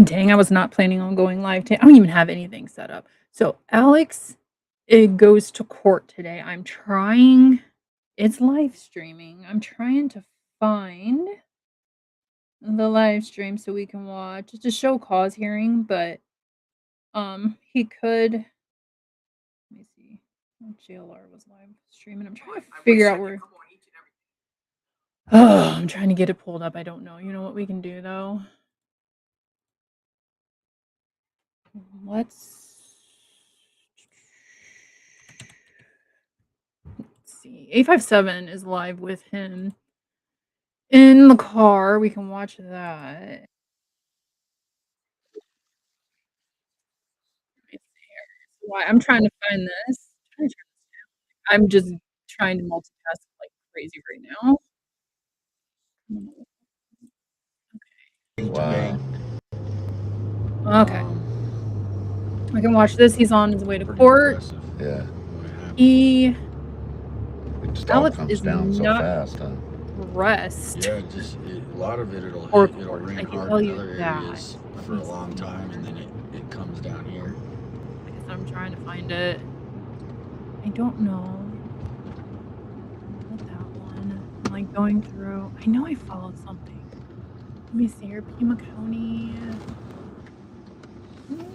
Dang, I was not planning on going live today. I don't even have anything set up. So, Alex, it goes to court today. It's live streaming. I'm trying to find the live stream so we can watch. It's a show cause hearing, but he could let me see. JLR was live streaming. I'm trying to figure out where. Oh, I'm trying to get it pulled up. I don't know. You know what we can do though? Let's see. 857 is live with him in the car. We can watch that. Why I'm trying to find this. I'm just trying to multitask like crazy right now. Wow. Okay. I can watch this. He's on his way to court. Yeah. He It just all Alex comes is down so not fast, huh? rest. Yeah, a lot of it'll Or hit, it'll court, I rain can hard tell in you other that. areas for a long time, and then it comes down here. I guess I'm trying to find it. I don't know. Not that one. I'm like going through. I know I followed something. Let me see here. Pima County.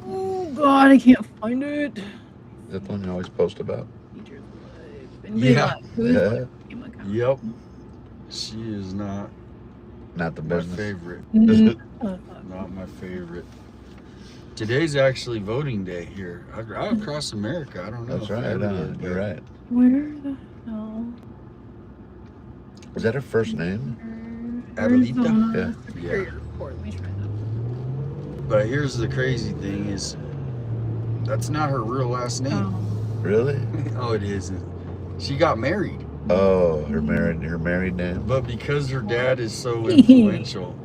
Oh God, I can't find it. Is that the one you always post about? Teachers live. Yeah. Who's Yeah. Pima County? Yep. She is not Not the my business. favorite. Mm. Not my favorite. Today's actually voting day here across America. I don't know. That's if right. everywhere, You're right. Where the hell? Was that her first name? Adelita? Arizona Yeah. Superior Court. Let me try that. But here's the crazy thing is, that's not her real last name. Oh. Really? Oh, it isn't. She got married. Oh, her married name. But because her dad is so influential,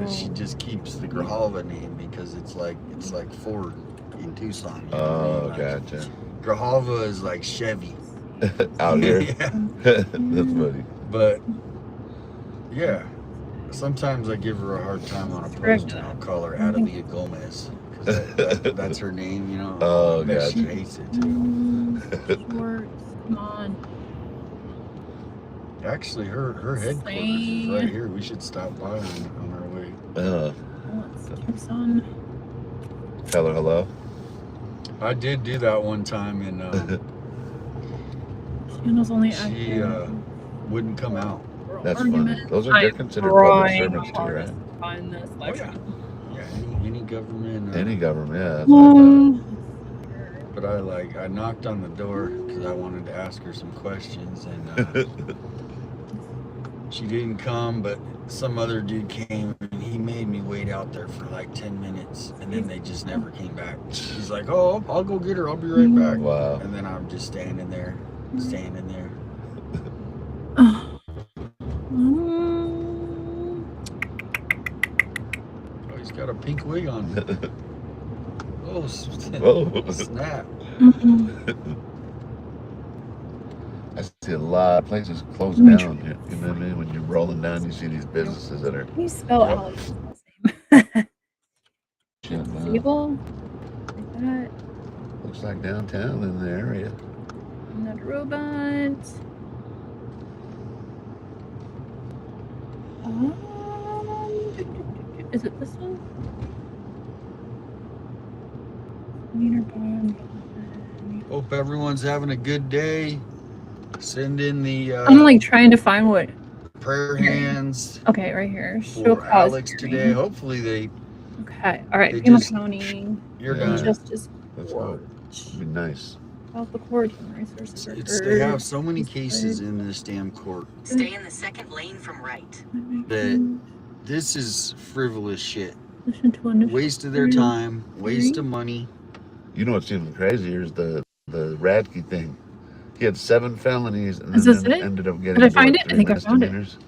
she Oh. just keeps the Grijalva name because it's like Ford in Tucson. You know Oh, what I mean? Like, gotcha. Grijalva is like Chevy. Out here. Yeah. That's funny. But yeah, sometimes I give her a hard time on a post, and I'll call her Adelia Gomez because that's her name. You know. Oh, I bet she gotcha. hates it too. Shorts. Come on. Actually, her headquarters is right here. We should stop by on our way. Tucson. Tell her hello. I did do that one time, and Channel's only she active. wouldn't come out. That's Argument. funny. Those are considered public servants too, right? Find this live Yeah. Yeah, any government. Any government, yeah. That's what But I knocked on the door because I wanted to ask her some questions, and she didn't come, but some other dude came, and he made me wait out there for like 10 minutes, and then they just never came back. He's like, oh, I'll go get her. I'll be right back. Wow. And then I'm just standing there. Oh, he's got a pink wig on. Oh, Whoa. snap. I see a lot of places closed down here. You know what I mean? When you're rolling down, you see these businesses that are. Can you spell Alex's last name? People like that. Looks like downtown in the area. Not a robot. Is it this one? Wiener Bond. Hope everyone's having a good day. Send in the I'm like trying to find what. prayer hands. Okay, right here. Show For cause Alex hearing. today. Hopefully they. Okay. All right. They Pima just- County You're gonna. Justice That's Court. It'd be nice. South the Court Human Resources. They have so many cases in this damn court Stay in the second lane from right. that this is frivolous shit. Listen to initial Waste of their time. Waste of money. You know what's even crazier is the Radke thing. He had 7 felonies and Is then this it? ended up getting Did I find it? I 3 think I found it. misdemeanors.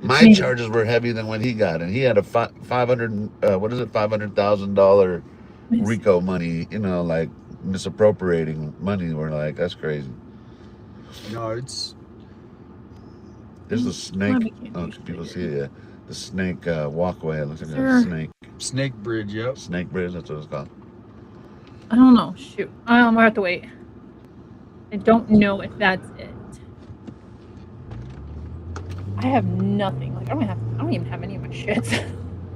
My Maybe. charges were heavier than what he got, and he had a $500,000 RICO money. You know, like misappropriating money. We're like, that's crazy. No, it's. There's a snake. we can't Oh, do can people it see it? Yeah. The snake walkway. It looks like Sure. a snake. Snake Bridge, yep. Snake bridge. That's what it's called. I don't know. Shoot. I have to wait. I don't know if that's it. I have nothing. Like I don't even have any of my shits.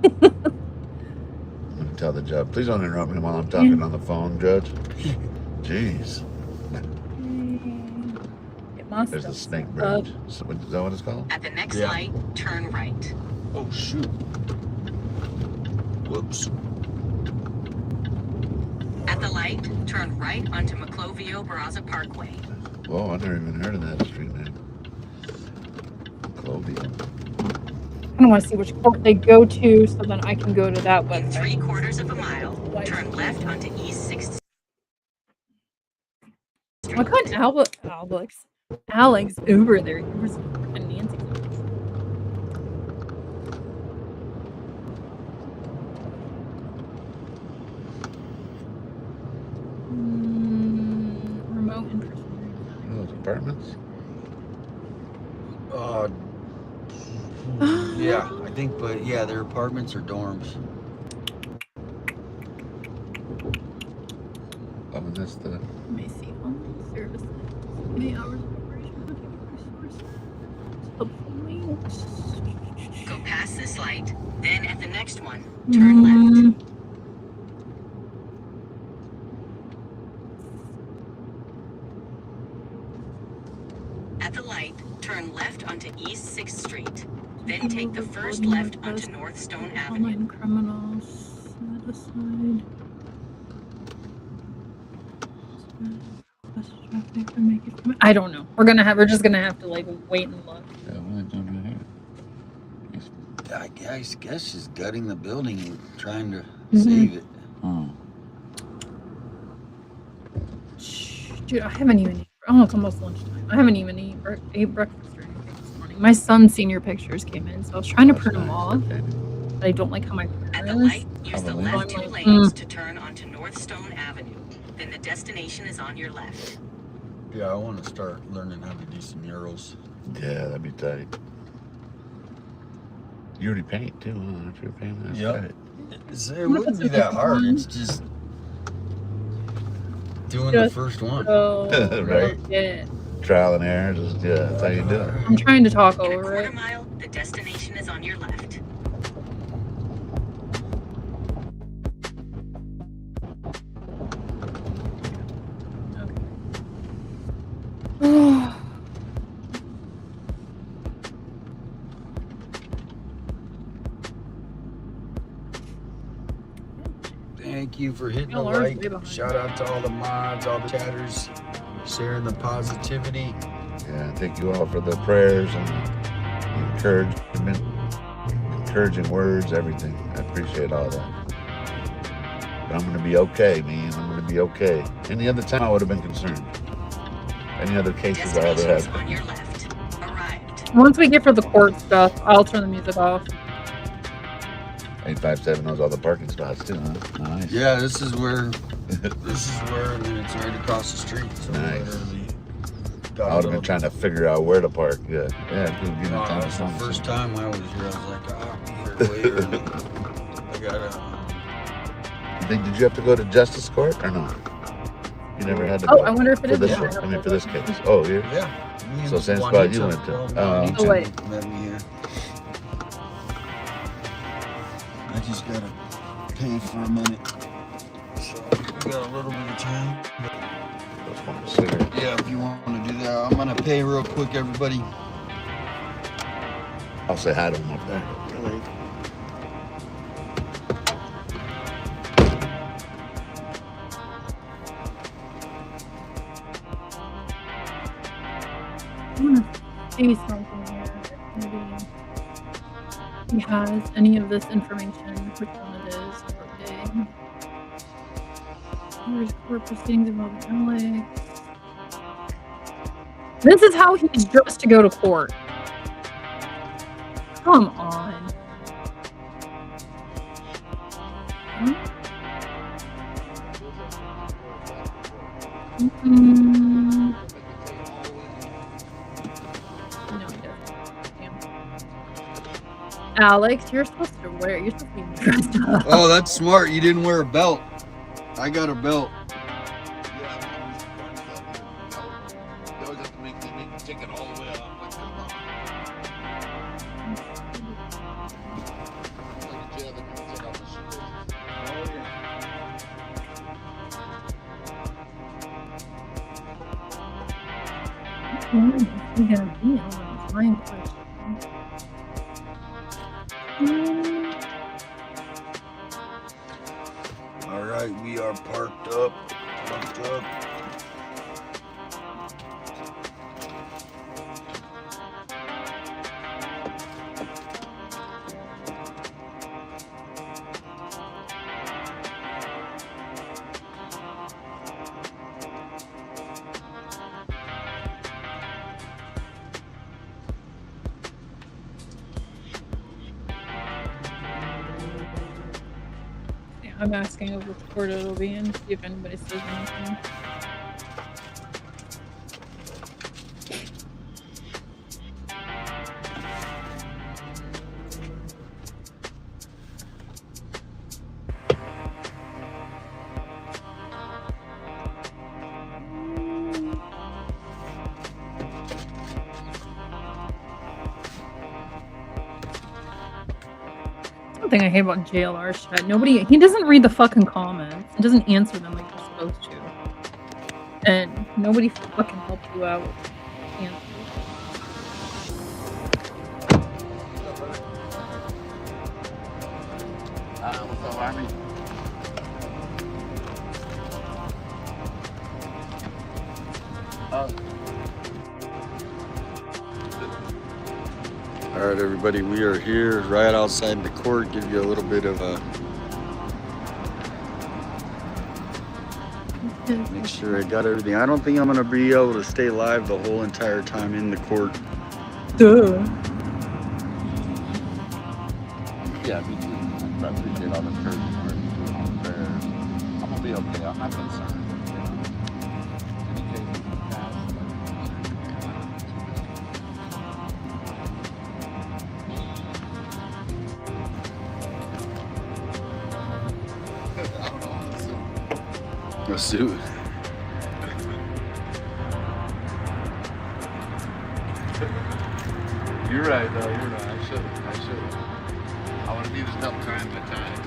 I'm gonna tell the judge. Please don't interrupt me while I'm talking on the phone, Judge. Jeez. Get my There's the stuff snake set up. bridge. So, is that what it's called? At the next Yeah. light, turn right. Oh, shoot. Whoops. At the light, turn right onto Maclovio Barraza Parkway. Whoa, I never even heard of that street name. Clovio. I don't want to see which court they go to, so then I can go to that In website. 3/4 of a mile, turn left onto East 6th Street. Why couldn't Alex Uber there? He was freaking Nancy. Remote in-person. Those apartments? Yeah, I think, but yeah, their apartments or dorms. I mean, that's the. Let me see. Online services. 8 hours of operation. Resources. Helpful links. Go past this light, then at the next one, turn left. At the light, turn left onto East 6th Street. Then take the first left onto North Stone Avenue. Online criminals. Side to side. I don't know. We're just gonna have to like wait and look. Yeah, what are they doing here? I guess she's gutting the building and trying to Mhm. save it. Oh. Dude, I haven't even eaten. Oh, it's almost lunchtime. I haven't even ate breakfast or anything this morning. My son's senior pictures came in, so I was trying to print them off. Okay. But I don't like how my At printer the is. light, use the Probably. left two I'm like, lanes to turn onto North Stone Avenue. Then the destination is on your left. Yeah, I want to start learning how to do some murals. Yeah, that'd be tight. You already paint too, huh? After you're painting, that's Yep. tight. It wouldn't be that hard. It's just doing the Just first one. So, Right. yeah. Trial and error, just that's how you do it. I'm trying to talk In a over quarter it. mile, the destination is on your left. Thank you for hitting the Y'all are way like. behind. Shout out to all the mods, all the chatters, sharing the positivity. Yeah, thank you all for the prayers and the encouraging words, everything. I appreciate all that. But I'm going to be okay, man. I'm going to be okay. Any other time I would have been concerned. Any other cases I ever Destination is had. on your left. Arrived. Once we get for the court stuff, I'll turn the music off. 857 knows all the parking spots too, huh? Nice. Yeah, this is where, and then it's right across the street. So Nice. literally got I a would have little- been trying to figure out where to park. Yeah, yeah. Give me time to That's the find first something. time I was here. I was like, I'll be here way early. I gotta. Did you have to go to justice court or no? You never had to Oh, go I wonder if it for is. this there. one. I mean, for this case. Oh, here. Yeah. me and So same spot Juanita- you went to. well, Oh. Juanita Oh, wait. met me here. I just gotta pay for a minute. So we got a little bit of time. Just want a cigarette. Yeah, if you want to do that, I'm gonna pay real quick, everybody. I'll say hi to him up there. I want to see something here. Maybe he has any of this information, which one it is, what day. There's court proceedings involving Alex. This is how he's dressed to go to court. Come on. Huh? Mm. No, he doesn't. Damn. Alex, you're supposed to be dressed up. Oh, that's smart. You didn't wear a belt. I got a belt. They always have to make me take it all the way up. Like in jail, they make me take off my shoelaces. Oh, yeah. What's he gonna be on? Fine question. All right, we are parked up. Yeah, I'm asking of which court it'll be in, see if anybody says anything. One thing I hate about JLR's chat, he doesn't read the fucking comments. He doesn't answer them like you're supposed to. And nobody fucking helps you out with answers. What's up, Army? All right, everybody, we are here right outside the court. Give you a little bit of a make sure I got everything. I don't think I'm gonna be able to stay live the whole entire time in the court. Duh. Yeah, me too. I appreciate all the encouragement words, all the prayers. I'm gonna be okay. I'm not concerned. Any cases in the past, I don't know. A suit. You're right, though. You're right. I should have. I would have needed help time to time.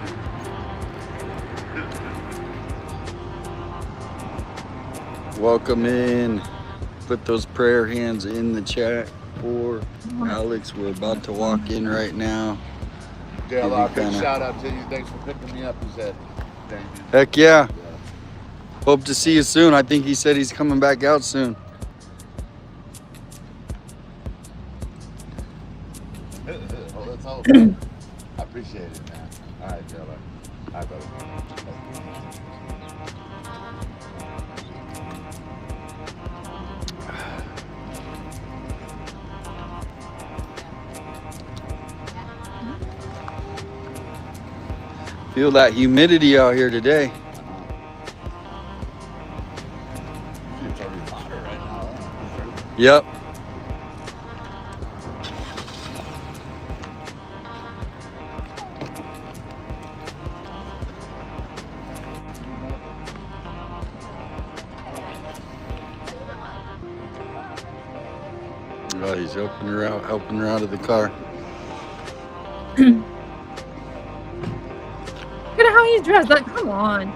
Welcome in. Put those prayer hands in the chat for Alex. We're about to walk in right now. JLR, big shout out to you. Thanks for picking me up. He said, thank you. Heck yeah. Hope to see you soon. I think he said he's coming back out soon. Oh, let's hope. I appreciate it, man. All right, JLR. All right, brother. Feel that humidity out here today. It's already hotter right now. Yep. Oh, he's helping her out of the car. Look at how he's dressed. Like, come on.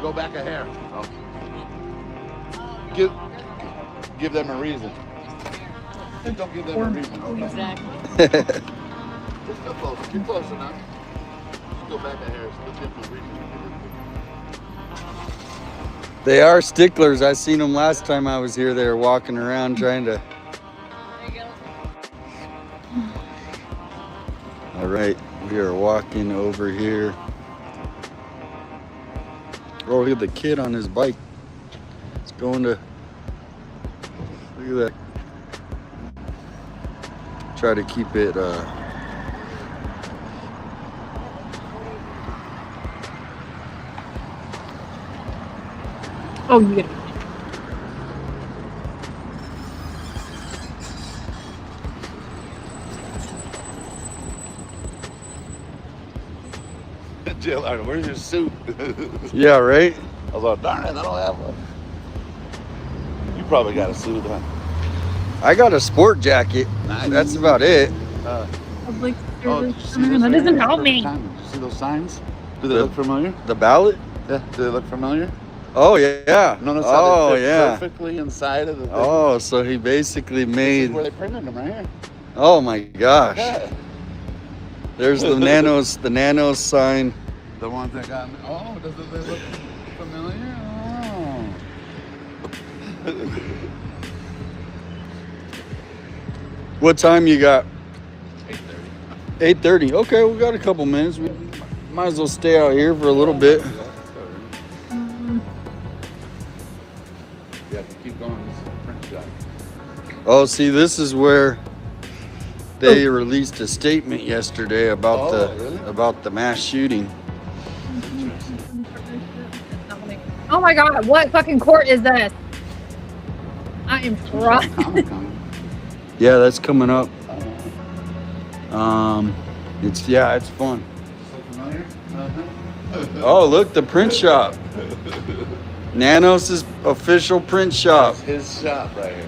Go back a hair. Oh. Give them a reason. Just don't give them a reason. Exactly. Just go close. Get close enough. Just go back a hair. Just give them a reason. They are sticklers. I seen them last time I was here. They were walking around trying to. All right, we are walking over here. Oh, look at the kid on his bike. It's going to. Look at that. Try to keep it. Oh, you get it. jail. Where's your suit? Yeah, right? I was like, darn it, I don't have one. You probably got a suit, huh? I got a sport jacket. Nice. That's about it. Public Oh, service. did you see this That right doesn't here? help me. Did you see those signs? Do they look familiar? The ballot? Yeah. Do they look familiar? Oh, yeah. Notice how Oh, they fit yeah. perfectly inside of the thing? Oh, so he basically This made... is where they printed them, right here. Oh, my gosh. Yeah. There's the nanos sign. The ones that got me. Oh, does they look familiar? Oh. What time you got? 8:30. 8:30. Okay, we got a couple minutes. We might as well stay out here for a little bit. Yeah, if you keep going, this is a print shop. Oh, see, this is where they released a statement yesterday about really? about the mass shooting. Oh my god, what fucking court is this? I am trying. Comic-Con. Yeah, that's coming up. It's fun. So familiar? Oh, look, the print shop. Nanos' official print shop. That's his shop right here.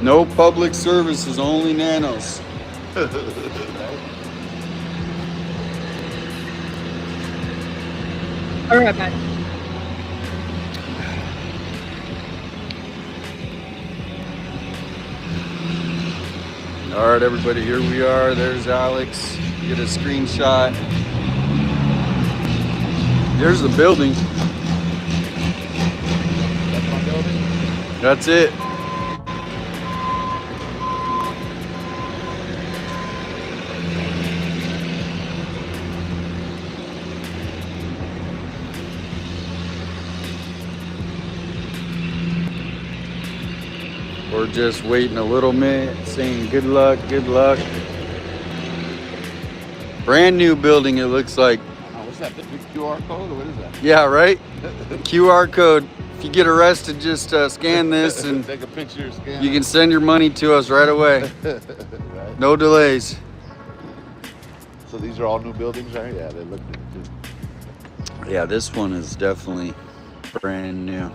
No public services, only Nanos. All right, guys. All right, everybody, here we are. There's Alex. Get a screenshot. Here's the building. That's my building. That's it. We're just waiting a little minute, saying good luck, good luck. Brand new building, it looks like. Oh, what's that? The big QR code or what is that? Yeah, right? QR code. If you get arrested, just scan this and Take a picture, scan you it. can send your money to us right away. Right. No delays. So these are all new buildings, right? Yeah, they look good too. Yeah, this one is definitely brand new.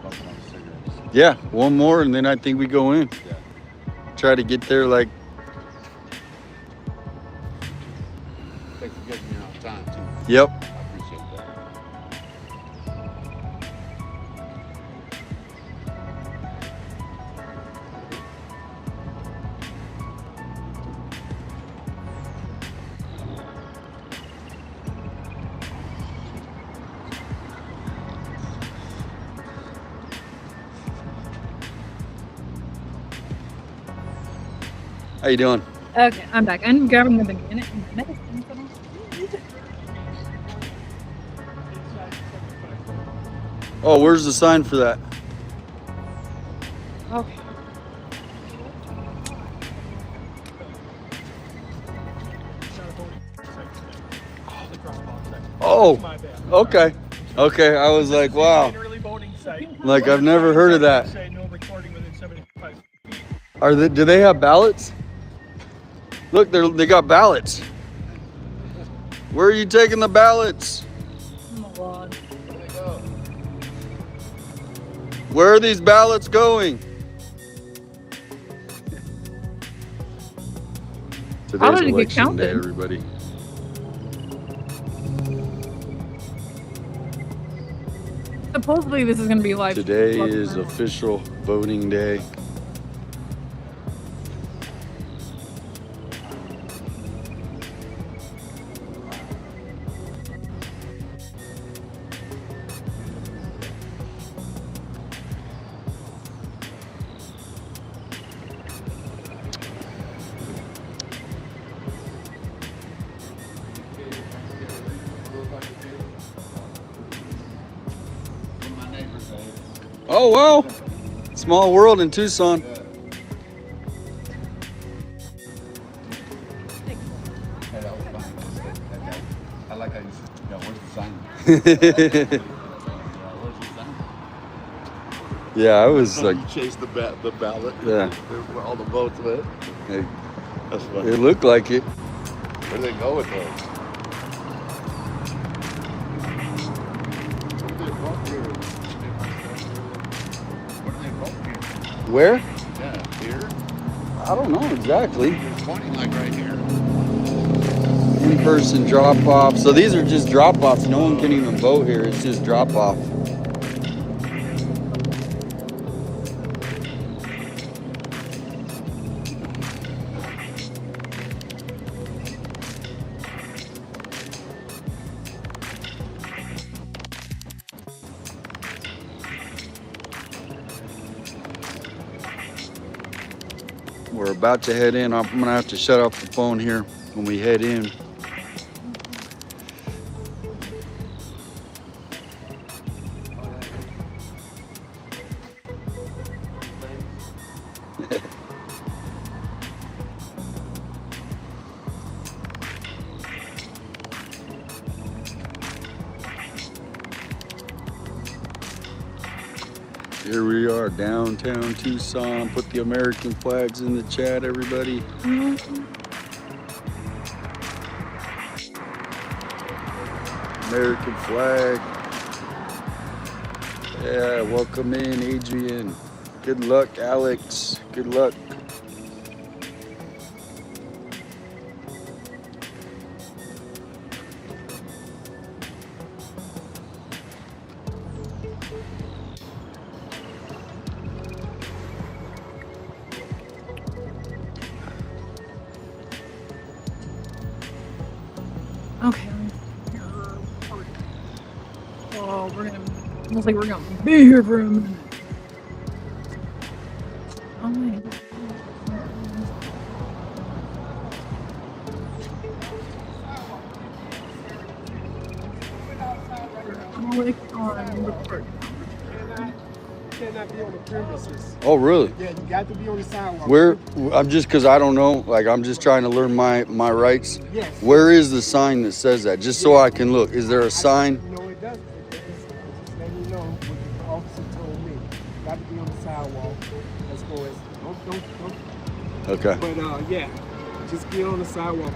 Smoking on cigarettes. Yeah, one more and then I think we go in. Yeah. Try to get there like, Thanks for getting me on time too. yep. I appreciate that. How you doing? Okay, I'm back. I'm grabbing the banana and the medicine. So I don't need. Oh, where's the sign for that? Okay. Oh, okay. Okay, I was like, wow. Like, I've never heard of that. Do they have ballots? Look, they got ballots. Where are you taking the ballots? Oh my god. Where are these ballots going? How Today's did it get election day, counted? everybody. Supposedly this is going to be live. Today streamed. is official voting day. Oh, well, small world in Tucson. Yeah, that was fine. I like how you said, yeah, where's the sign? Yeah, I was like, you chased the ballot. Yeah. Where all the votes went. hey, That's funny. it looked like it. Where do they go with those? Where do they vote here? Where? Yeah, here. I don't know exactly. It's pointing like right here. In-person drop-off. So these are just drop-offs. No one can even vote here. It's just drop-off. We're about to head in. I'm gonna have to shut off the phone here when we head in. Here we are, downtown Tucson. Put the American flags in the chat, everybody. American flag. Yeah, welcome in, Adrian. Good luck, Alex. Good luck. Okay. Oh, looks like we're gonna be here for a minute. Oh my. Click on report. Cannot be on the premises. Oh, really? Yeah, you got to be on the sidewalk. Where? I'm just because I don't know. Like, I'm just trying to learn my rights. Yes. Where is the sign that says that? Just so I can look. Is there a sign? No, it doesn't. Just let me know what the officer told me. Got to be on the sidewalk. As far as don't. Okay. But yeah, just get on the sidewalk.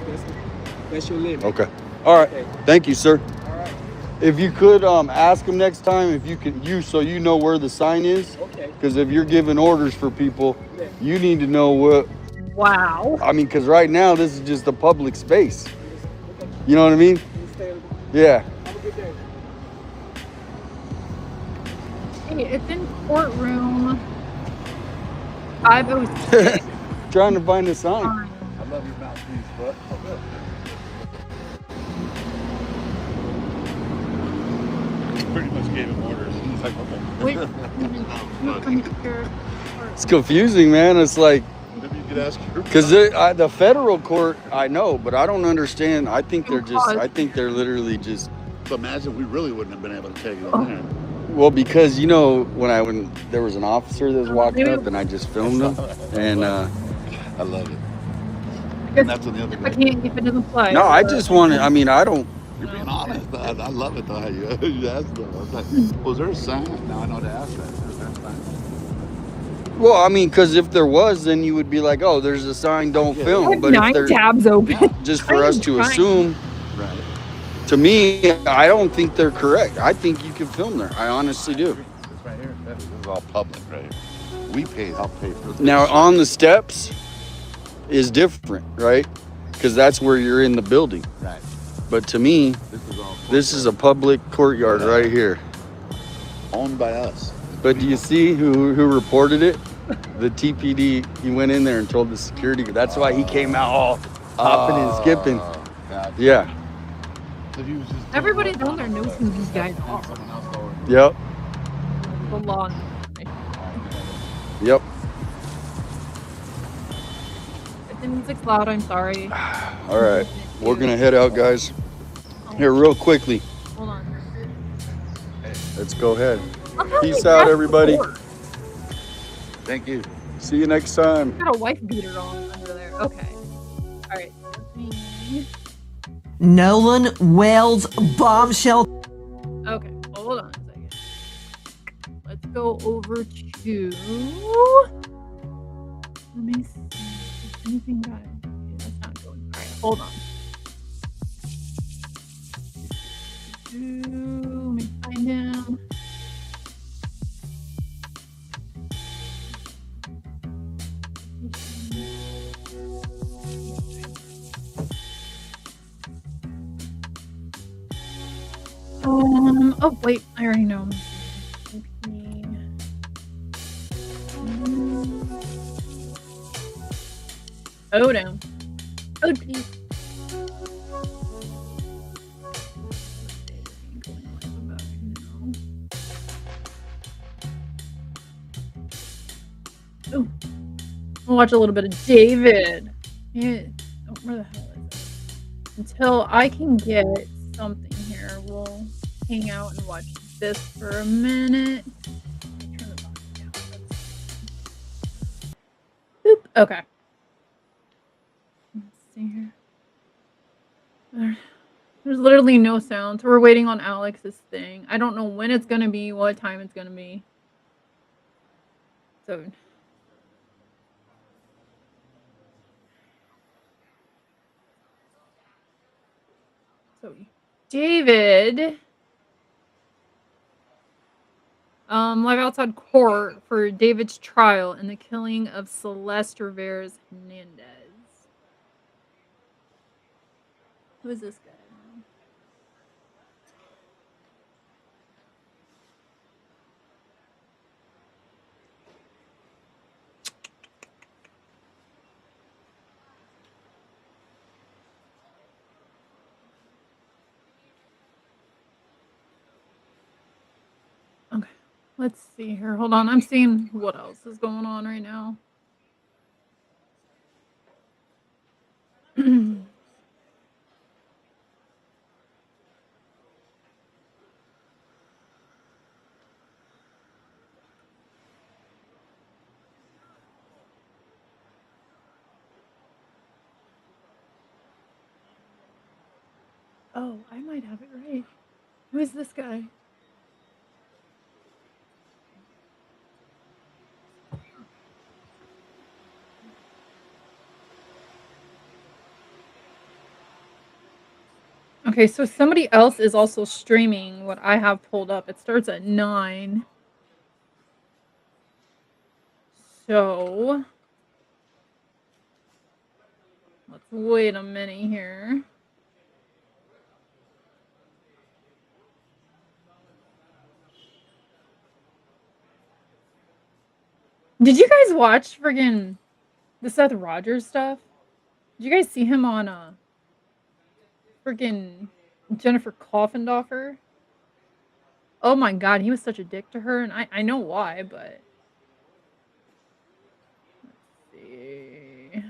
That's your limit. Okay. All right. Okay. Thank you, sir. All right. If you could ask him next time if you can so you know where the sign is. Okay. Because if you're giving orders for people, Yeah. you need to know what. Wow. I mean, because right now this is just a public space. Okay. You know what I mean? Understandable. Yeah. Have a good day. Hey, it's in courtroom 506. Trying to find a sign. I love your mouthpiece, but pretty much gave him orders. He's like, okay. Wait. It's confusing, man. It's like Maybe you could ask your. because the federal court, I know, but I don't understand. I think they're literally just. So imagine we really wouldn't have been able to take it in there. Well, because you know when there was an officer that was walking up and I just filmed him, and I love it. And that's when the other I guy. can't if it doesn't play. no, I just wanted. I mean, I don't. You're being honest. I love it though. How you asked them. I was like, was there a sign? Now I know to ask that. Is there a sign? Well, I mean, because if there was, then you would be like, oh, there's a sign, don't I film. have But if 9 there, tabs open. just for us to assume, Right. to me, I don't think they're correct. I think you can film there. I honestly do. It's right here. This is all public, right here. We help pay for this. Now, on the steps is different, right? Because that's where you're in the building. Right. But to me, this is a public courtyard right here. Owned by us. But do you see who reported it? The TPD. He went in there and told the security. That's why he came out all hopping and skipping. Gotcha. Yeah. So he was just Everybody down there knows who these guys are. Someone else over. Yep. The law. Yep. If the music's loud, I'm sorry. All right. We're gonna head out, guys. Here, real quickly. Hold on. Let's go ahead. I'll tell Peace you out, that's everybody. before. Thank you. See you next time. Got a wife beater on under there. Okay. All right. Nolan Wales bombshell. Okay. Hold on a second. Let's go go over to. Let me see. Is anything good? Okay, that's not going. All right, hold on. Let me find him. Oh wait, I already know him. Oh no. Oh please. Oh, I'll watch a little bit of David. Yeah. Oh, where the hell is it? Until I can get something here, we'll hang out and watch this for a minute. Turn the volume down. Boop. Okay. Let's see here. There's literally no sound, so we're waiting on Alex's thing. I don't know when it's gonna be, what time it's gonna be. So David, live outside court for David's trial in the killing of Celeste Rivera's Hernandez. Who is this guy? Okay, let's see here. Hold on, I'm seeing what else is going on right now. Oh, I might have it right. Who is this guy? Okay, so somebody else is also streaming what I have pulled up. It starts at 9. So let's wait a minute here. Did you guys watch friggin' the Seth Rogers stuff? Did you guys see him on friggin' Jennifer Coffindoffer? Oh my god, he was such a dick to her, and I know why, but let's see.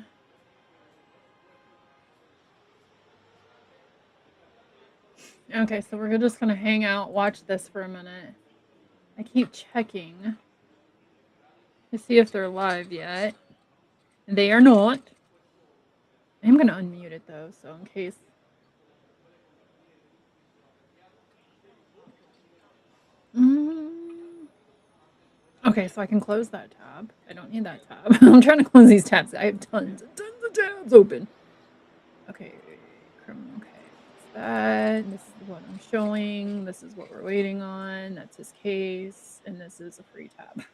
Okay, so we're just gonna hang out, watch this for a minute. I keep checking to see if they're live yet. They are not. I'm gonna unmute it though, so in case. Okay, so I can close that tab. I don't need that tab. I'm trying to close these tabs. I have tons of tabs open. Okay, criminal. Okay, that. This is what I'm showing. This is what we're waiting on. That's his case, and this is a free tab.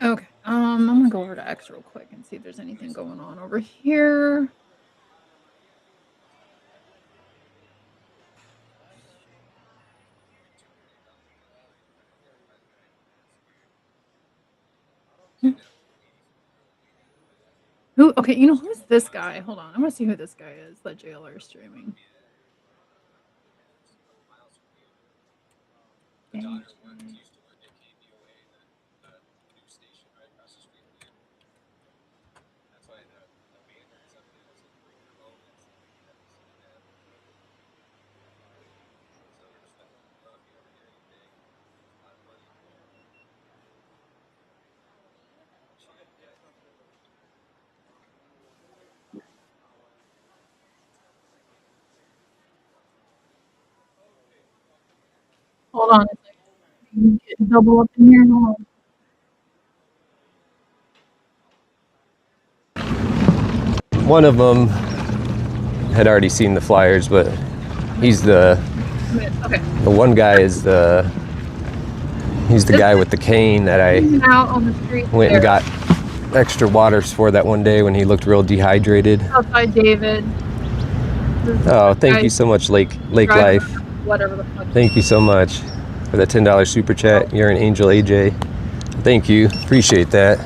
Okay, I'm gonna go over to X real quick and see if there's anything going on over here. Who? Okay, you know who's this guy? Hold on, I want to see who this guy is. That jailer is streaming. Hold on a second. Getting double up in here. Hold on. One of them had already seen the flyers, but he's the one guy is he's the guy with the cane that I Out on the street went and there. got extra waters for that one day when he looked real dehydrated. Outside David. Oh, thank you so much, Lake Life. Whatever the fuck. Thank you so much for that $10 super chat. You're an angel, AJ. Thank you. Appreciate that.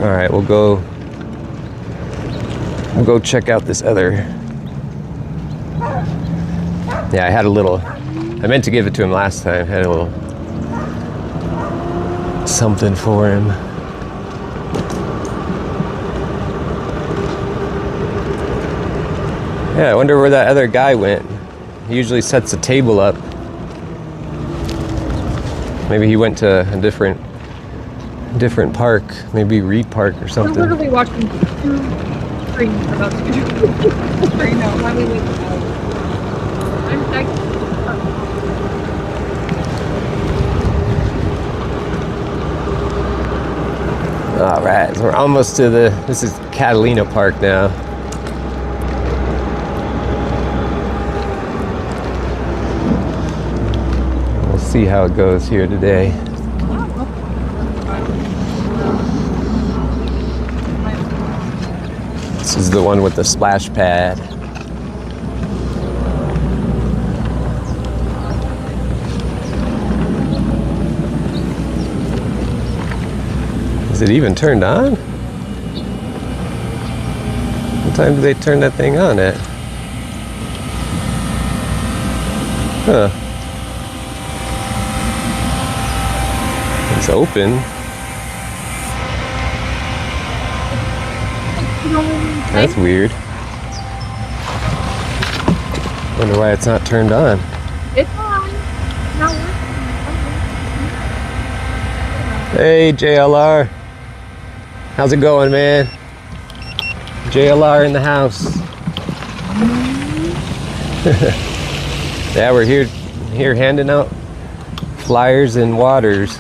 All right, we'll go check out this other. Yeah, I had a little, I meant to give it to him last time. Had a little something for him. Yeah, I wonder where that other guy went. He usually sets a table up. Maybe he went to a different park, maybe Reed Park or We're something. literally watching 2 screens about to do right now. Why we wait? I'm texting. All right, so we're almost to this is Catalina Park now. We'll see how it goes here today. This is the one with the splash pad. Is it even turned on? What time do they turn that thing on at? Huh. It's open. That's weird. Wonder why it's not turned on. It's on. It's not working. Hey, JLR. How's it going, man? JLR in the house. Yeah, we're here handing out flyers and waters.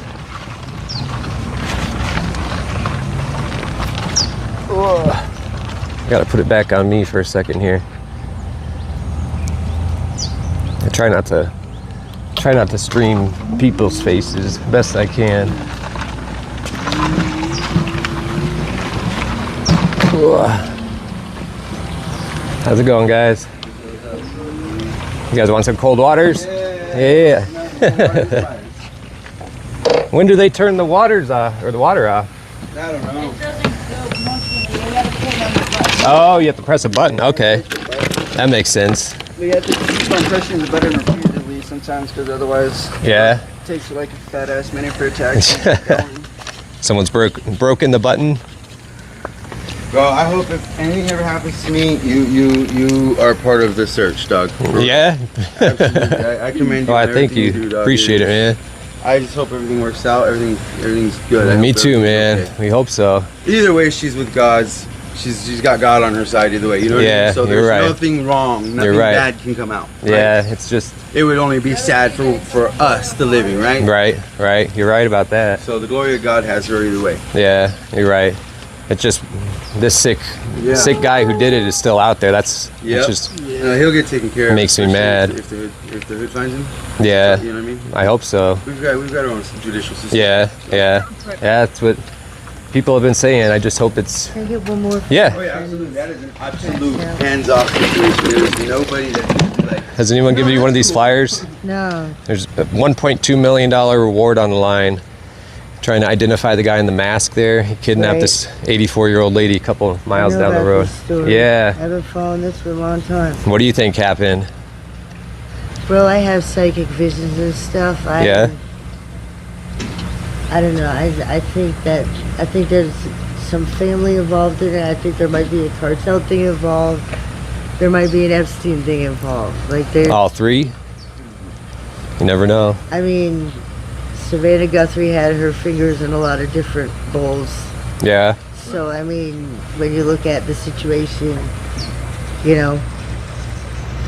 Gotta put it back on me for a second here. I try not to stream people's faces best I can. How's it going, guys? You guys want some cold waters? Yeah. When do they turn the waters off or the water off? I don't know. Oh, you have to press a button. Okay, that makes sense. We have to keep on pressing the button repeatedly sometimes because otherwise Yeah. it takes like a fat ass minute for it to actually get going. Someone's broken the button. Bro, I hope if anything ever happens to me, you are part of the search, dog. Yeah. Absolutely. I commend you. Oh, I for thank everything you. do, dog. Appreciate it, man. I just hope everything works out. Everything's good. I Me hope too, man. everything's We hope so. okay. Either way, she's with God's. She's got God on her side either way. You know what I Yeah, mean? So you're there's right. nothing wrong. Nothing right. bad can come out. right? Yeah, it's just It would only be sad for us, the living, right? right. You're right about that. So the glory of God has her either way. Yeah, you're right. It's just this sick guy who did it is still out there. That's Yeah. just He'll get taken care of. Makes me especially mad. If the hood finds him. yeah. You know what I mean? I hope so. We've got our own judicial system. Yeah. That's what people have been saying. I just hope it's Can I get one more? Oh yeah. yeah, absolutely. That is an absolute hands-off situation. There's nobody that like. Has anyone given you one of these flyers? No. There's a $1.2 million reward on the line. Trying to identify the guy in the mask there. He kidnapped Right. this 84-year-old lady a couple miles I know down the about road. this story. Yeah. I've been following this for a long time. What do you think happened? Bro, I have psychic visions and stuff. Yeah? I don't know. I think there's some family involved in it. I think there might be a cartel thing involved. There might be an Epstein thing involved. Like there. All three? You never know. I mean, Savannah Guthrie had her fingers in a lot of different bowls. Yeah. So, I mean, when you look at the situation, you know,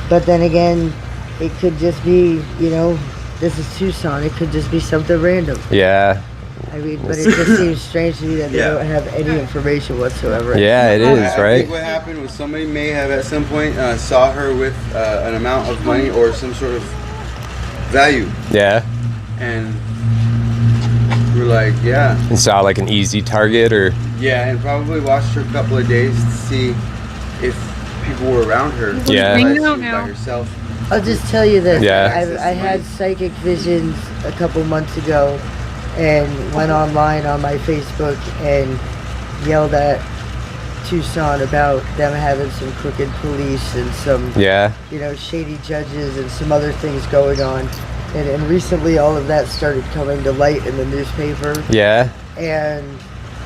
but then again, it could just be, you know, this is Tucson. It could just be something random. Yeah. I mean, but it just seems strange to me that they don't have any information whatsoever. Yeah, it is, I right? think what happened was somebody may have at some point saw her with an amount of money or some sort of value, Yeah. and we're like, yeah, And saw like an easy target or yeah, and probably watched her a couple of days to see if people were around her. Yeah. Hanging She out was now. by herself. I'll just tell you this. Yeah. I had psychic visions a couple months ago and went online on my Facebook and yelled at Tucson about them having some crooked police and some, yeah. you know, shady judges and some other things going on. And recently all of that started coming to light in the newspaper. Yeah. And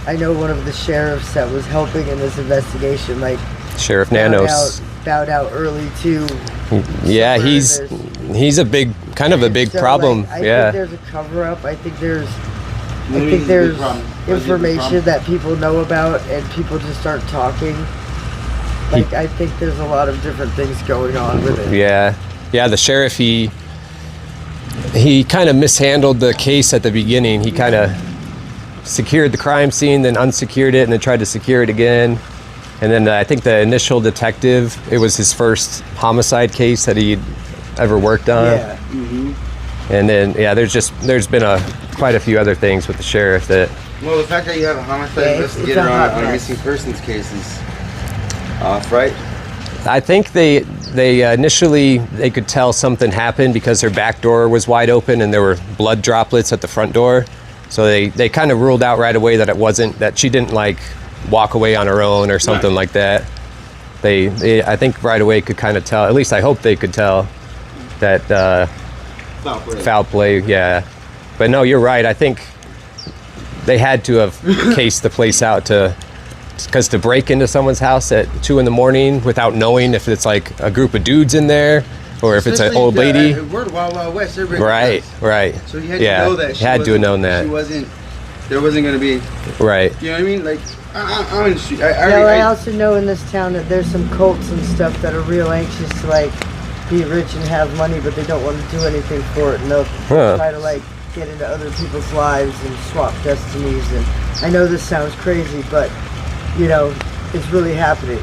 I know one of the sheriffs that was helping in this investigation, like, Sheriff Nanos. bowed out early too. Yeah, he's a big kind of a big So, problem. like, I Yeah. think there's a cover up. I think there's What do you mean it's a big problem? What is it, a big information problem? that people know about and people just aren't talking. Like, I think there's a lot of different things going on with it. Yeah. Yeah, the sheriff he kind of mishandled the case at the beginning. He kind of secured the crime scene, then unsecured it, and then tried to secure it again. And then I think the initial detective, it was his first homicide case that he'd ever worked on. Yeah. And then there's been quite a few other things with the sheriff that Well, the fact that you have a homicide Yeah, it's investigator a hot on a mess. missing persons case is off, right? I think they initially they could tell something happened because her back door was wide open and there were blood droplets at the front door. So they kind of ruled out right away that it wasn't, that she didn't like walk away on her own or something like that. They I think right away could kind of tell, at least I hope they could tell that foul play, yeah. But no, you're right. I think they had to have cased the place out because to break into someone's house at 2 a.m. without knowing if it's like a group of dudes in there or if it's an old lady. We're the Wild Wild West. Everybody Right, does. right. So you had Yeah, to know that. had to have known that. There wasn't going to be, Right. you know what I mean? Like, I'm in the street. I No, I already, also know in this town that there's some cults and stuff that are real anxious to, like, be rich and have money, but they don't want to do anything for it. And they'll try to, like, get into other people's lives and swap destinies. And I know this sounds crazy, but, you know, it's really happening.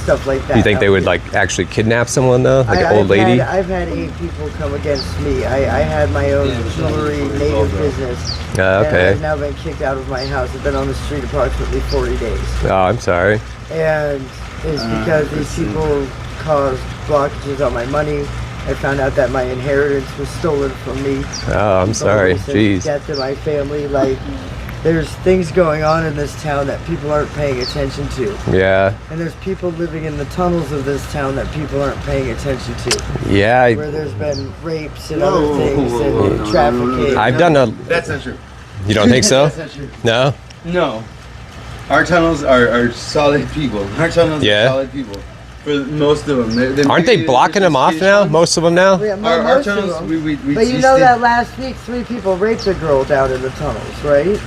Stuff like that. You think they would like actually kidnap someone though, like an old lady? I've had 8 people come against me. I had my own jewelry native business. And Okay. I've now been kicked out of my house. I've been on the street approximately 40 days. Oh, I'm sorry. And it's because these people caused blockages on my money. I found out that my inheritance was stolen from me. Oh, I'm sorry. Jeez. Death in my family. Like, there's things going on in this town that people aren't paying attention to. Yeah. And there's people living in the tunnels of this town that people aren't paying attention to. Yeah. Where there's been rapes and other things and trafficking. I've done a. that's not true. You don't think so? That's not true. No. No. Our tunnels are solid people. Our tunnels Yeah. are solid people. For most of them. Aren't they blocking them off now? Most of them now. Yeah, Our most of tunnels, them. we But you know that last week 3 people raped a girl down in the tunnels, right?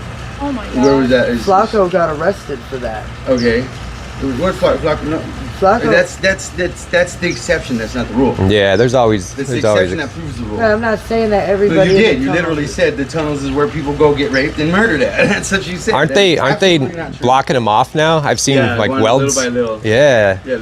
Oh my god. Where was that? Flacco got arrested for that. Okay. What Flacco? No. Flacco. That's the exception. That's not the rule. Yeah. There's always. That's the There's always. exception that proves the rule. No, I'm not saying that No, everybody. you in the did. You tunnels- literally said the tunnels is where people go get raped and murdered at. That's what you said. Aren't That's they? Aren't they absolutely not true. blocking them off now? I've seen Yeah, like one welds. little by little. Yeah. Yeah,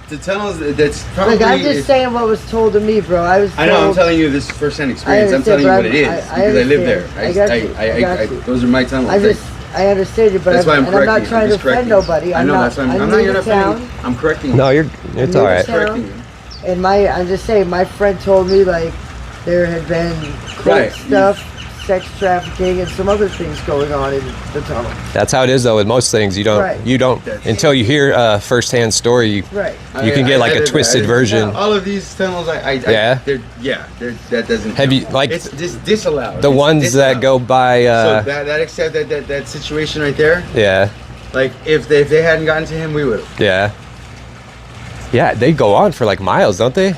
the tunnels. That's probably. Like, I'm just saying what was told to me, bro. I was told. I know. I'm telling you this first-hand experience. I'm understand, telling you but what it is I because I live there. understand. I got you. I got you. Those are my tunnels. I understand you, but That's why I'm and I'm not correcting you. trying I'm to just correcting offend you. nobody. I know. That's why I'm new not. to You're not offending town. me. I'm correcting you. No, it's New all to right. town. Correcting you. And I'm just saying, my friend told me like there had been cult Right. stuff, sex trafficking, and some other things going on in the tunnel. That's how it is though with most things. You don't. Right. You don't until you hear a first-hand story. Right. You can get like a twisted version. All of these tunnels, Yeah? that doesn't. Have you like It's just disallowed. the It's ones that disallowed. go by? So that except that situation right there. Yeah. Like if they hadn't gotten to him, we would have. Yeah. Yeah, they go on for like miles, don't they?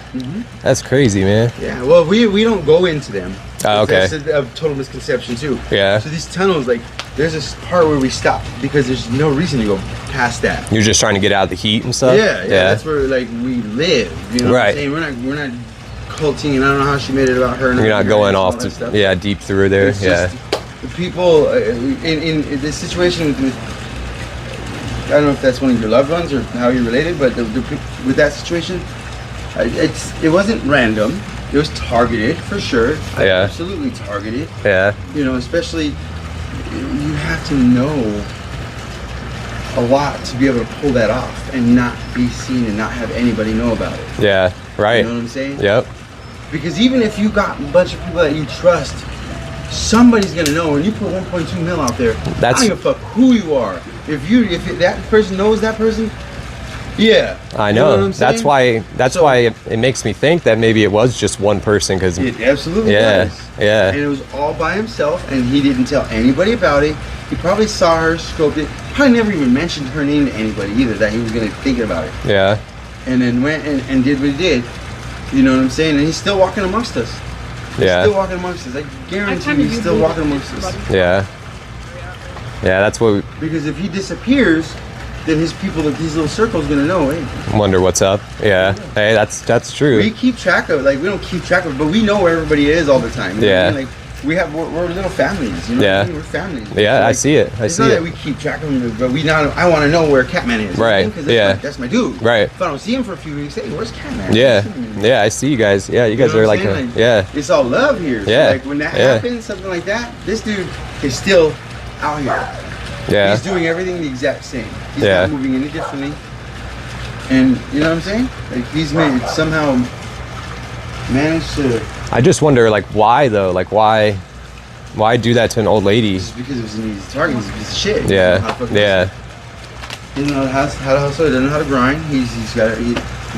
That's crazy, man. Yeah. Well, we don't go into them. Oh, okay. That's a total misconception too. Yeah. So these tunnels, like, there's this part where we stop because there's no reason to go past that. You're just trying to get out of the heat and stuff? Yeah. That's where, like, we live. You know what I'm saying? We're not culting, and I don't know how she made it about her. You're not going off to, deep through there. It's just the people in this situation with, I don't know if that's one of your loved ones or how you're related, but with that situation, it wasn't random. It was targeted for sure. Yeah. Absolutely targeted. Yeah. You know, especially you have to know a lot to be able to pull that off and not be seen and not have anybody know about it. Yeah. Right. You know what I'm saying? Yep. Because even if you got a bunch of people that you trust, somebody's gonna know. When you put 1.2 mil out there, I don't give a fuck who you are. If that person knows that person, yeah. I know. You know that's why it makes me think that maybe it was just one person, because it absolutely was. Yeah. And it was all by himself, and he didn't tell anybody about it. He probably saw her, scoped it, probably never even mentioned her name to anybody either, that he was gonna think about it. Yeah. And then went and did what he did. You know what I'm saying? And he's still walking amongst us. He's still walking amongst us. I guarantee you he's still walking amongst us. Yeah. Yeah, that's what because if he disappears, then his people, these little circles, gonna know. Hey, wonder what's up. Yeah. Hey, that's true. We keep track of, like, we don't keep track of, but we know where everybody is all the time. You know what I mean? Like, we're little families. You know what I mean? We're families. Yeah, like, I see it. It's not that we keep track of them, but I want to know where Catman is. Right. Because that's my dude. Right. If I don't see him for a few weeks, hey, where's Catman? Yeah, I see you guys. Yeah, you guys are like, it's all love here. So, like, when that happens, something like that, this dude is still out here. Yeah. He's doing everything the exact same. He's not moving any differently. And you know what I'm saying? Like, he's somehow managed to. I just wonder, like, why though? Like, why do that to an old lady? Just because it was an easy target. He's a piece of shit. Yeah. He doesn't know how to hustle. He doesn't know how to grind.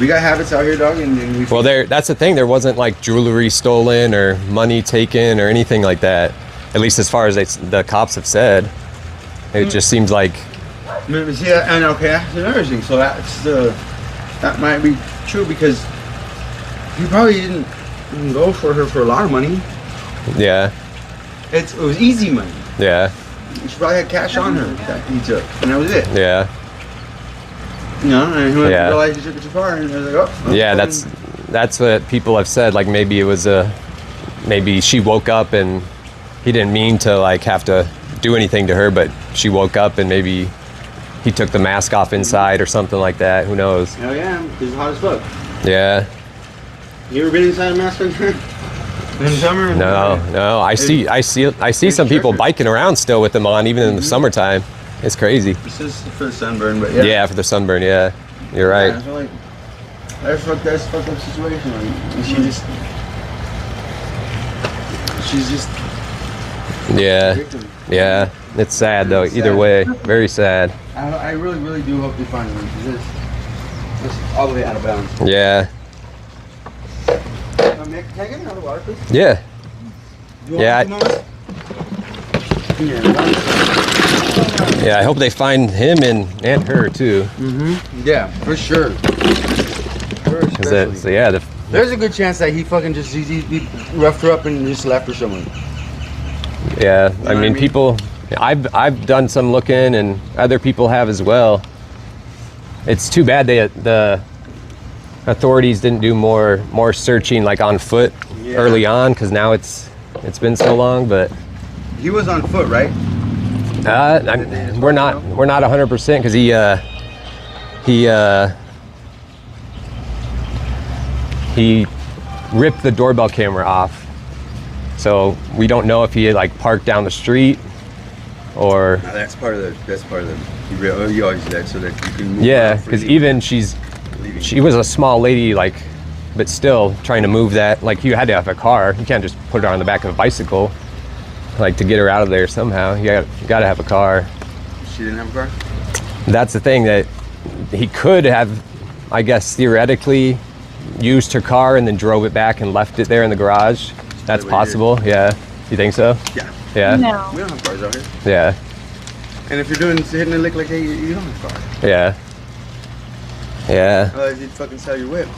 We got habits out here, dog. And well, that's the thing. There wasn't like jewelry stolen or money taken or anything like that. At least as far as the cops have said. It just seems like. Yeah, and okay, that's interesting. So that might be true because he probably didn't go for her for a lot of money. Yeah. It was easy money. Yeah. She probably had cash on her that he took, and that was it. Yeah. You know, and he realized he took it too far, and he was like, oh. Yeah, that's what people have said. Like, maybe it was maybe she woke up and he didn't mean to like have to do anything to her, but she woke up and maybe he took the mask off inside or something like that. Who knows? Hell yeah, he's hot as fuck. Yeah. You ever been inside a mask in the summer? No. I see some people biking around still with them on, even in the summertime. It's crazy. This is for the sunburn, but yeah. Yeah, for the sunburn. Yeah, you're right. Yeah, I feel like that's a fucked up situation. Like, she's just. Yeah. It's sad though. Either way, very sad. I really, really do hope they find him, because it's all the way out of bounds. Yeah. Nick, can I get another water, please? Yeah. Yeah, I hope they find him and her too. Yeah, for sure. There's a good chance that he fucking just he roughed her up and just left her somewhere. Yeah, I mean, people. I've done some looking, and other people have as well. It's too bad the authorities didn't do more searching, like on foot, early on, because now it's been so long. But he was on foot, right? We're not 100% because he ripped the doorbell camera off, so we don't know if he like parked down the street or. No, that's part of the. You always do that so that you can move. Yeah, because even she was a small lady, like, but still trying to move that. Like, you had to have a car. You can't just put her on the back of a bicycle. Like, to get her out of there somehow, you got to have a car. She didn't have a car? That's the thing, that he could have, I guess, theoretically used her car and then drove it back and left it there in the garage. That's possible. Yeah. You think so? Yeah. Yeah. No. We don't have cars out here. Yeah. And if you're hitting a lick like that, you don't have a car. Yeah. Yeah. Otherwise, you'd fucking sell your whip.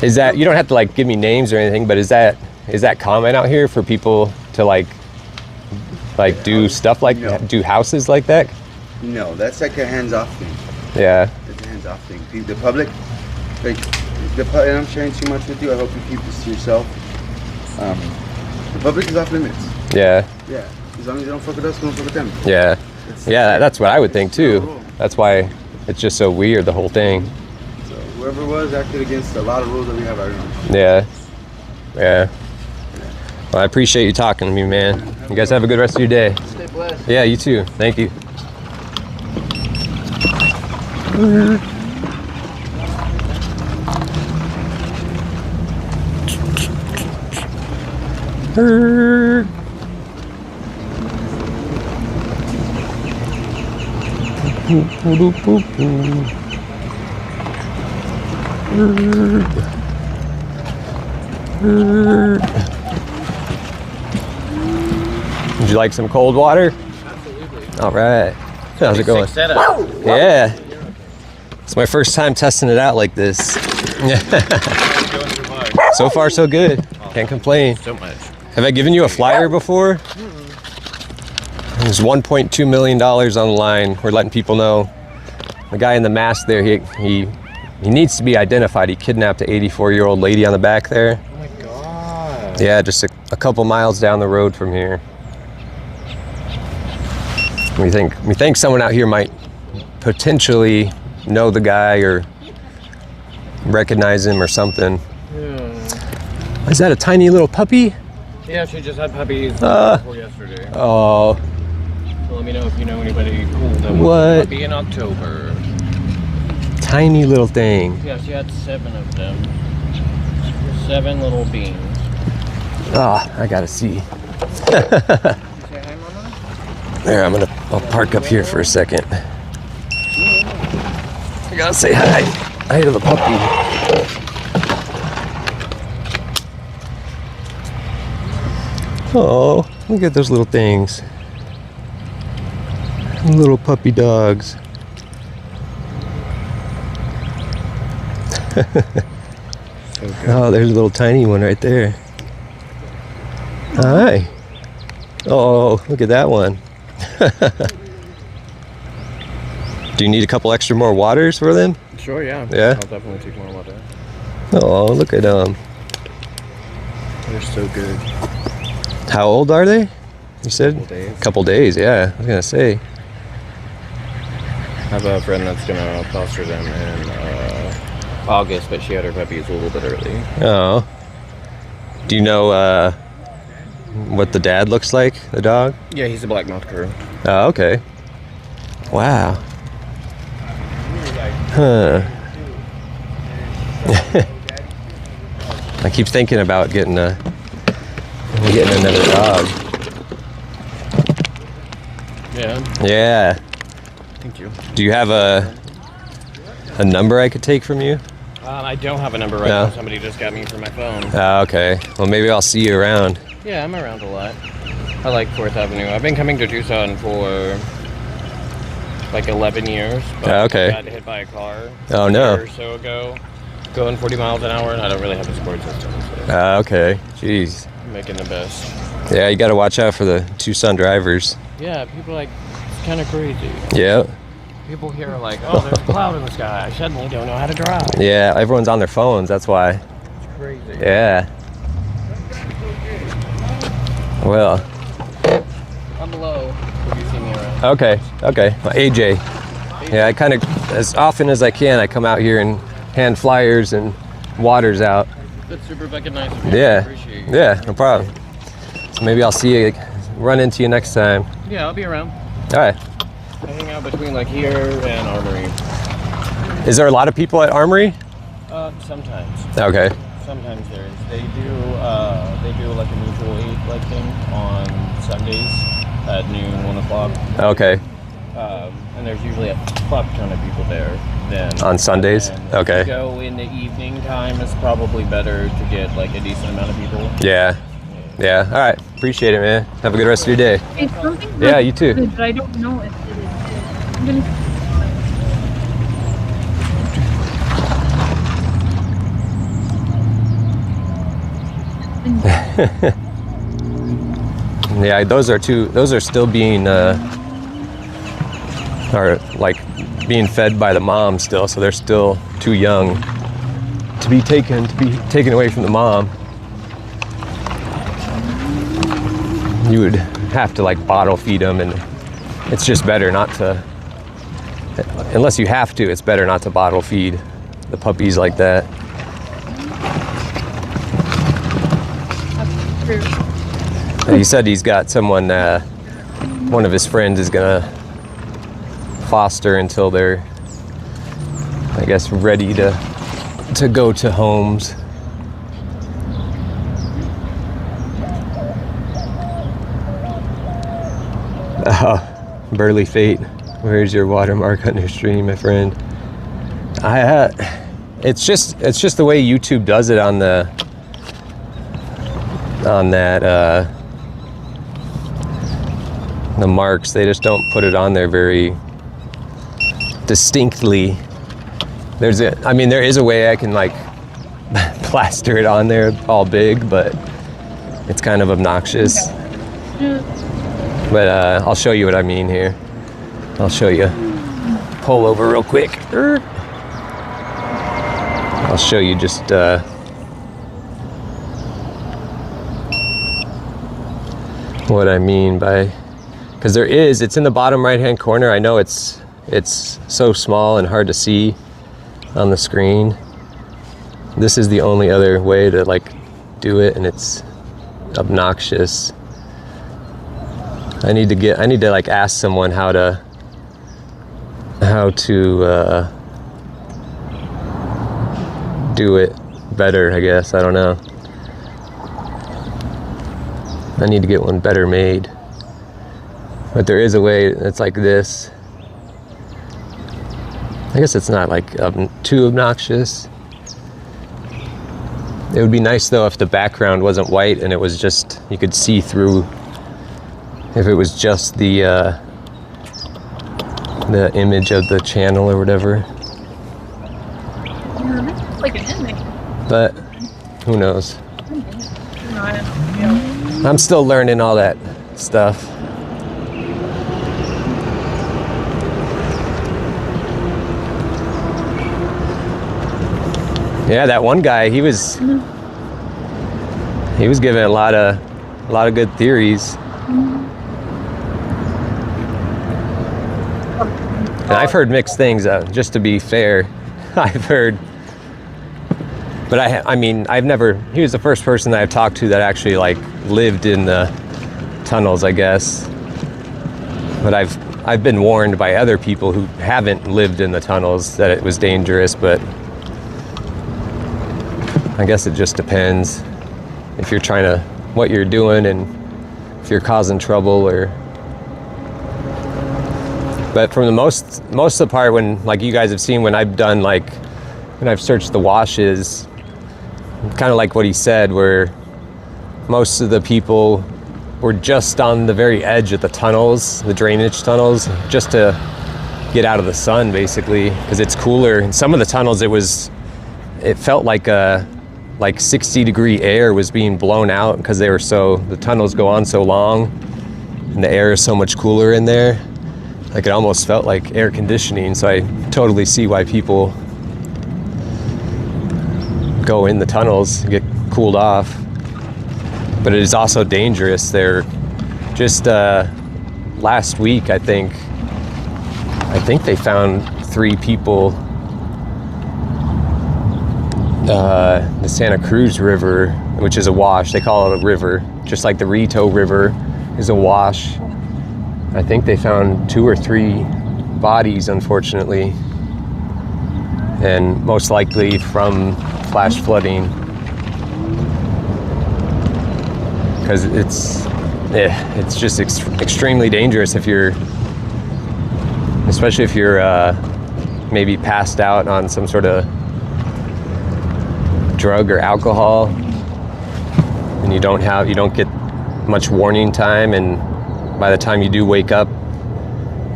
Is that, you don't have to like give me names or anything, but is that is that common out here for people to like do stuff like do houses like that? No, that's like a hands-off thing. Yeah. It's a hands-off thing. The public, like, and I'm sharing too much with you. I hope you keep this to yourself. The public is off limits. Yeah. Yeah. As long as you don't fuck with us, we don't fuck with them. Yeah. Yeah, that's what I would think too. That's why it's just so weird, the whole thing. So whoever was acted against a lot of rules that we have right now. Yeah. Yeah. Well, I appreciate you talking to me, man. You guys have a good rest of your day. Stay blessed. Yeah, you too. Thank you. Would you like some cold water? Absolutely. All right. How's it going? Yeah. It's my first time testing it out like this. So far, so good. Can't complain. So much. Have I given you a flyer before? There's $1.2 million on the line. We're letting people know. The guy in the mask there, he needs to be identified. He kidnapped an 84-year-old lady on the back there. Oh my god. Yeah, just a couple miles down the road from here. We think someone out here might potentially know the guy or recognize him or something. Is that a tiny little puppy? Yeah, she just had puppies before yesterday. Oh. So let me know if you know anybody cool that wants What? a puppy in October. Tiny little thing. Yeah, she had 7 of them. 7 little beans. Ah, I gotta see. Say hi, Mama? There, I'll park up here for a second. I gotta say hi. Hi to the puppy. Oh, look at those little things. Little puppy dogs. Oh, there's a little tiny one right there. Hi. Oh, look at that one. Do you need a couple extra more waters for them? Sure, yeah. Yeah? I'll definitely take more water. Oh, look at them. They're so good. How old are they? You said? Couple days. Yeah. I was gonna say. I have a friend that's gonna foster them in August, but she had her puppies a little bit early. Oh. Do you know what the dad looks like, the dog? Yeah, he's a black mouth cur. Oh, okay. Wow. Huh. I keep thinking about getting another dog. Yeah. Yeah. Thank you. Do you have a number I could take from you? I don't have a number right No. now. Somebody just got me from my phone. Oh, okay. Well, maybe I'll see you around. Yeah, I'm around a lot. I like 4th Avenue. I've been coming to Tucson for like 11 years. But Okay. I got hit by a car Oh, a no. year or so ago, going 40 miles an hour, and I don't really have a support system. So Okay. Jeez. I'm making the best. Yeah, you got to watch out for the Tucson drivers. Yeah, people are like, it's kind of crazy. Yeah. People here are like, oh, there's a cloud in the sky. I suddenly don't know how to drive. Yeah, everyone's on their phones. That's why. It's crazy. Yeah. Well. I'm low. If you see me around. Okay. Okay. Well, AJ. Yeah, I kind of, as often as I can, I come out here and hand flyers and waters out. That's super fucking nice of you. I Yeah. appreciate you. Yeah, no problem. So maybe I'll see you, run into you next time. Yeah, I'll be around. All right. I hang out between like here and Armory. Is there a lot of people at Armory? Sometimes. Okay. Sometimes there is. They do like a mutual aid like thing on Sundays at noon, 1 o'clock. Okay. And there's usually a fuck ton of people there. Then On Sundays? and Okay. If you go in the evening time, it's probably better to get like a decent amount of people. Yeah. Yeah. All right. Appreciate it, man. Have a good rest of your day. It's something Yeah, you too. good, but I don't know if it is. I'm gonna. Yeah, those are still being are like being fed by the mom still, so they're still too young to be taken away from the mom. You would have to like bottle feed them, and it's just better not to, unless you have to, it's better not to bottle feed the puppies like that. He said he's got someone, one of his friends is gonna foster until they're, I guess, ready to go to homes. Burly Fate, where's your watermark on your stream, my friend? It's just the way YouTube does it on that the marks. They just don't put it on there very distinctly. There is a way I can like plaster it on there all big, but it's kind of obnoxious. But I'll show you what I mean here. I'll show you. Pull over real quick. I'll show you just what I mean by, because it's in the bottom right hand corner. I know it's so small and hard to see on the screen. This is the only other way to like do it, and it's obnoxious. I need to like ask someone how to do it better, I guess. I don't know. I need to get one better made. But there is a way that's like this. I guess it's not like too obnoxious. It would be nice though if the background wasn't white and it was just, you could see through, if it was just the image of the channel or whatever. Like an inmate. But who knows? I'm still learning all that stuff. Yeah, that one guy, he was giving a lot of good theories. And I've heard mixed things, just to be fair. I've heard, but I mean, he was the first person that I've talked to that actually like lived in the tunnels, I guess. But I've been warned by other people who haven't lived in the tunnels that it was dangerous, but I guess it just depends if you're what you're doing and if you're causing trouble or. But from the most of the part, when like you guys have seen when I've done when I've searched the washes, kind of like what he said, where most of the people were just on the very edge of the tunnels, the drainage tunnels, just to get out of the sun basically, because it's cooler. In some of the tunnels it felt like 60-degree air was being blown out because the tunnels go on so long and the air is so much cooler in there. Like it almost felt like air conditioning, so I totally see why people go in the tunnels and get cooled off. But it is also dangerous. They're just last week, I think they found 3 people. The Santa Cruz River, which is a wash, they call it a river, just like the Rito River is a wash. I think they found 2 or 3 bodies, unfortunately, and most likely from flash flooding, because it's just extremely dangerous especially if you're maybe passed out on some sort of drug or alcohol, and you don't get much warning time, and by the time you do wake up,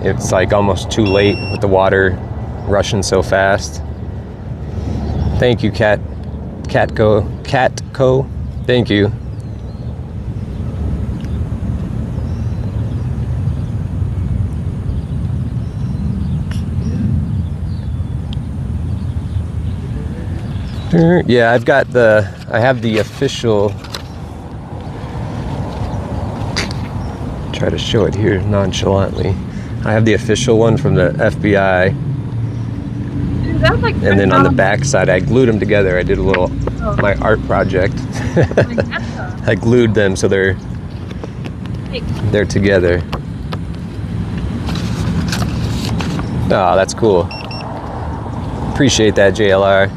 it's like almost too late with the water rushing so fast. Thank you, Catco. Thank you. Yeah, I have the official. Try to show it here nonchalantly. I have the official one from the FBI. Dude, that's like And then on the back side, I glued them together. I did a little, my art project. I glued them so they're together. Oh, that's cool. Appreciate that, JLR.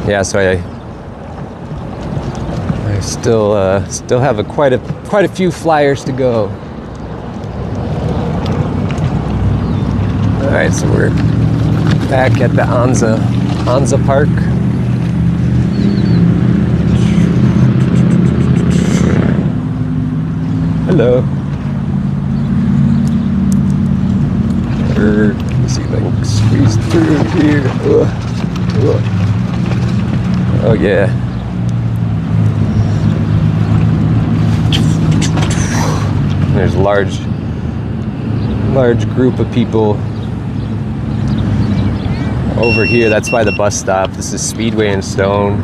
Yeah, so I still have quite a few flyers to go. All right, so we're back at the Anza Park. Hello. Let me see if I can squeeze through here. Oh yeah. There's a large group of people over here. That's by the bus stop. This is Speedway and Stone.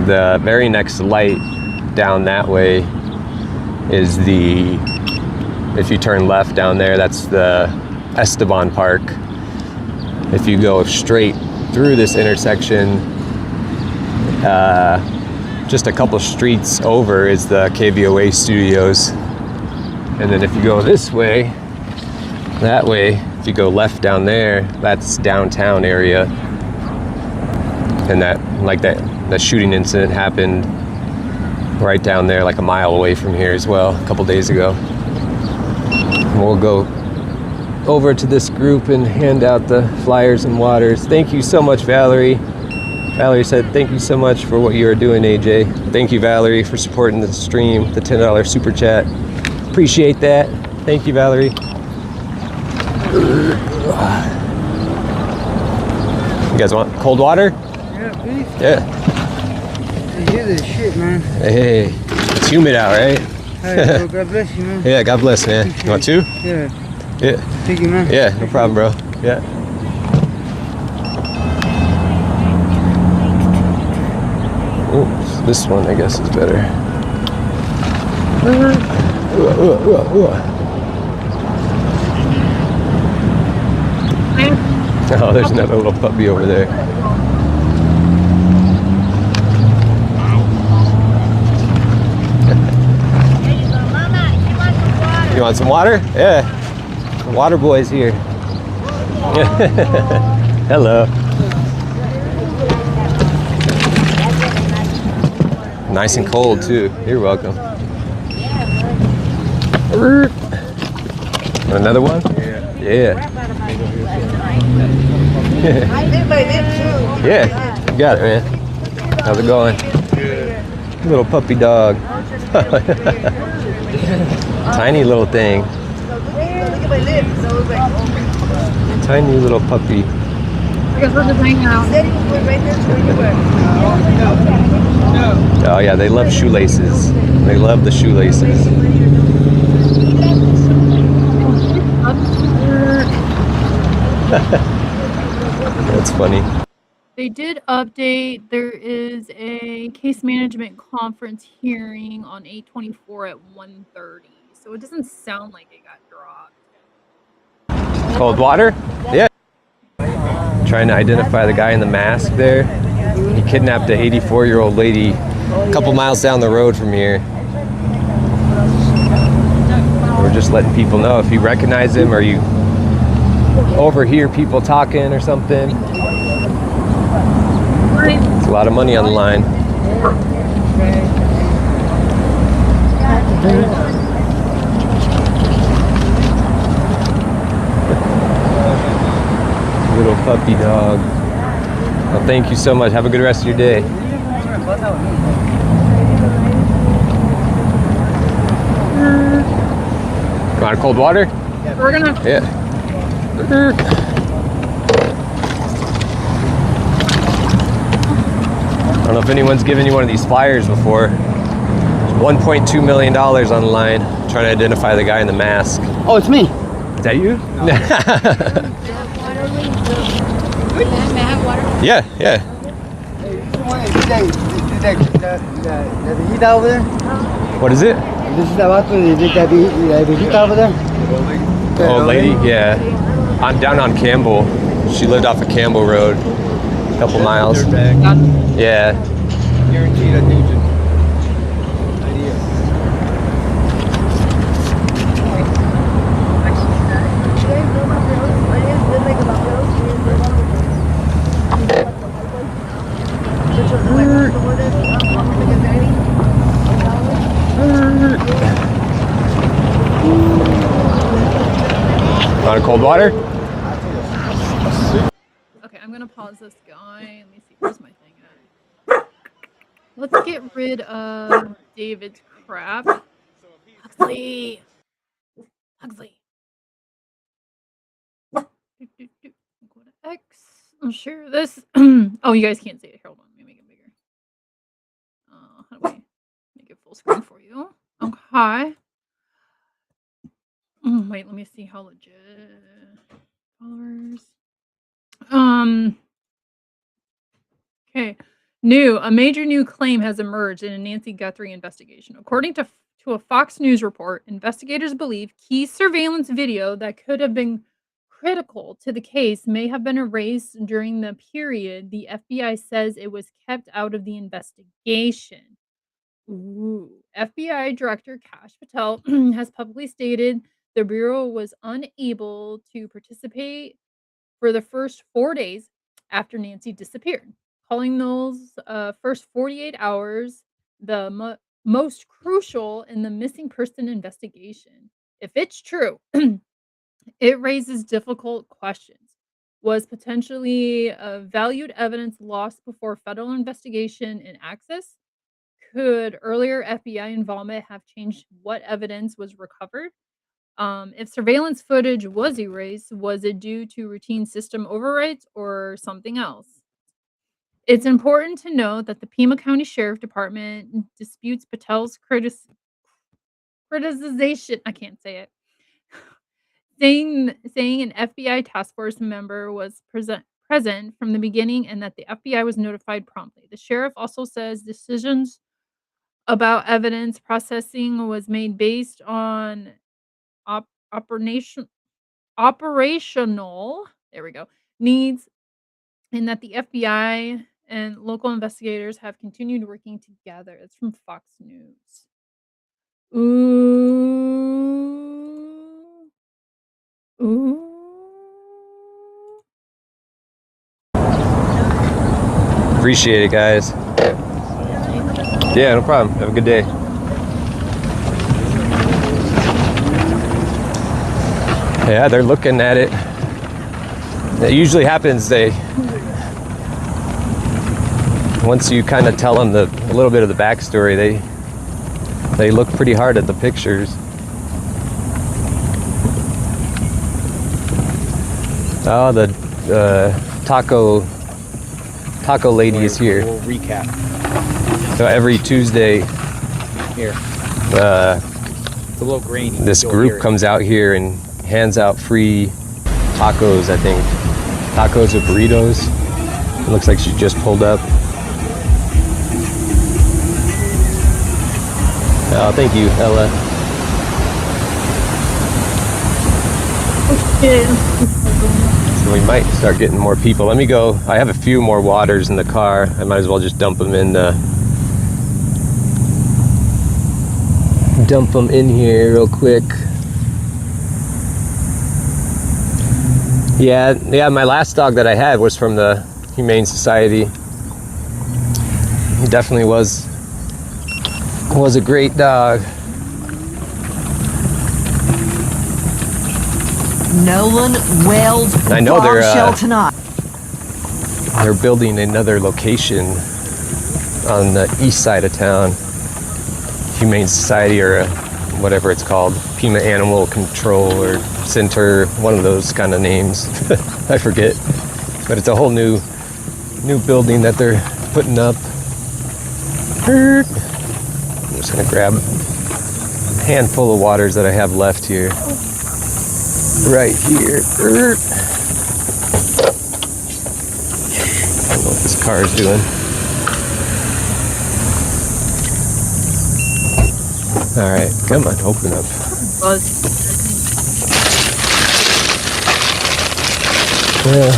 The very next light down that way is if you turn left down there, that's the Esteban Park. If you go straight through this intersection, just a couple streets over is the KVOA studios. And then if you go this way, that way, if you go left down there, that's downtown area. And that shooting incident happened right down there, like a mile away from here as well, a couple days ago. And we'll go over to this group and hand out the flyers and waters. Thank you so much, Valerie. Valerie said, thank you so much for what you are doing, AJ. Thank you, Valerie, for supporting the stream, the $10 super chat. Appreciate that. Thank you, Valerie. You guys want cold water? Yeah, please. Yeah. You hear this shit, man. Hey, it's humid out, right? Hey, well, God bless you, man. Yeah, God bless, man. You want two? Yeah. Yeah. Thank you, man. Yeah, no problem, bro. Yeah. Oops, this one I guess is better. Oh, there's another little puppy over there. You want some water? Yeah. The water boy's here. Hello. Nice and cold too. You're welcome. Want another one? Yeah. Yeah, you got it, man. How's it going? Little puppy dog. Tiny little thing. Tiny little puppy. I guess we're just hanging out. Oh yeah, they love shoelaces. They love the shoelaces. That's funny. They did update. There is a case management conference hearing on 8/24 at 1:30. So it doesn't sound like it got dropped. Cold water? Yeah. Trying to identify the guy in the mask there. He kidnapped an 84-year-old lady a couple miles down the road from here. We're just letting people know if you recognize him or you overhear people talking or something. It's a lot of money on the line. Little puppy dog. Well, thank you so much. Have a good rest of your day. You want cold water? We're gonna. Yeah. I don't know if anyone's given you one of these flyers before. $1.2 million online trying to identify the guy in the mask. Oh, it's me. Is that you? Yeah, yeah. What is it? This is the viejita over there. Old lady? Yeah. I'm down on Campbell. She lived off of Campbell Road, a couple miles. Yeah. Guaranteed a Nugent. Want a cold water? Okay, I'm gonna pause this guy. Let me see. Where's my thing at? Let's get rid of David's crap. Huxley. Huxley. Go to X. I'll share this. Oh, you guys can't see it. Hold on. Let me make it bigger. How do we make it full screen for you? Okay. Wait, let me see how legit. Followers. Okay. A major new claim has emerged in a Nancy Guthrie investigation. According to a Fox News report, investigators believe key surveillance video that could have been critical to the case may have been erased during the period the FBI says it was kept out of the investigation. Ooh. FBI Director Kash Patel has publicly stated the Bureau was unable to participate for the first 4 days after Nancy disappeared, calling those first 48 hours the most crucial in the missing person investigation. If it's true, it raises difficult questions. Was potentially valued evidence lost before federal investigation and access? Could earlier FBI involvement have changed what evidence was recovered? If surveillance footage was erased, was it due to routine system overrides or something else? It's important to note that the Pima County Sheriff Department disputes Patel's criticization. I can't say it. saying an FBI task force member was present from the beginning and that the FBI was notified promptly. The sheriff also says decisions about evidence processing was made based on operational needs, and that the FBI and local investigators have continued working together. It's from Fox News. Ooh. Appreciate it, guys. Yeah, no problem. Have a good day. Yeah, they're looking at it. It usually happens, once you kind of tell them a little bit of the backstory, they look pretty hard at the pictures. Oh, the taco lady is here. We'll recap. So every Tuesday, Here. It's a little grainy. this You'll group hear it. comes out here and hands out free tacos, I think. Tacos or burritos. It looks like she just pulled up. Oh, thank you, Ella. So we might start getting more people. Let me go. I have a few more waters in the car. I might as well just dump them in here real quick. Yeah, my last dog that I had was from the Humane Society. He definitely was a great dog. Nolan Weld I know bombshell tonight. They're building another location on the east side of town. Humane Society or whatever it's called. Pima Animal Control or Center, one of those kind of names. I forget. But it's a whole new building that they're putting up. just gonna grab a handful of waters that I have left here. Right here. I don't know what this car is doing. All right, come on, open up. Yeah.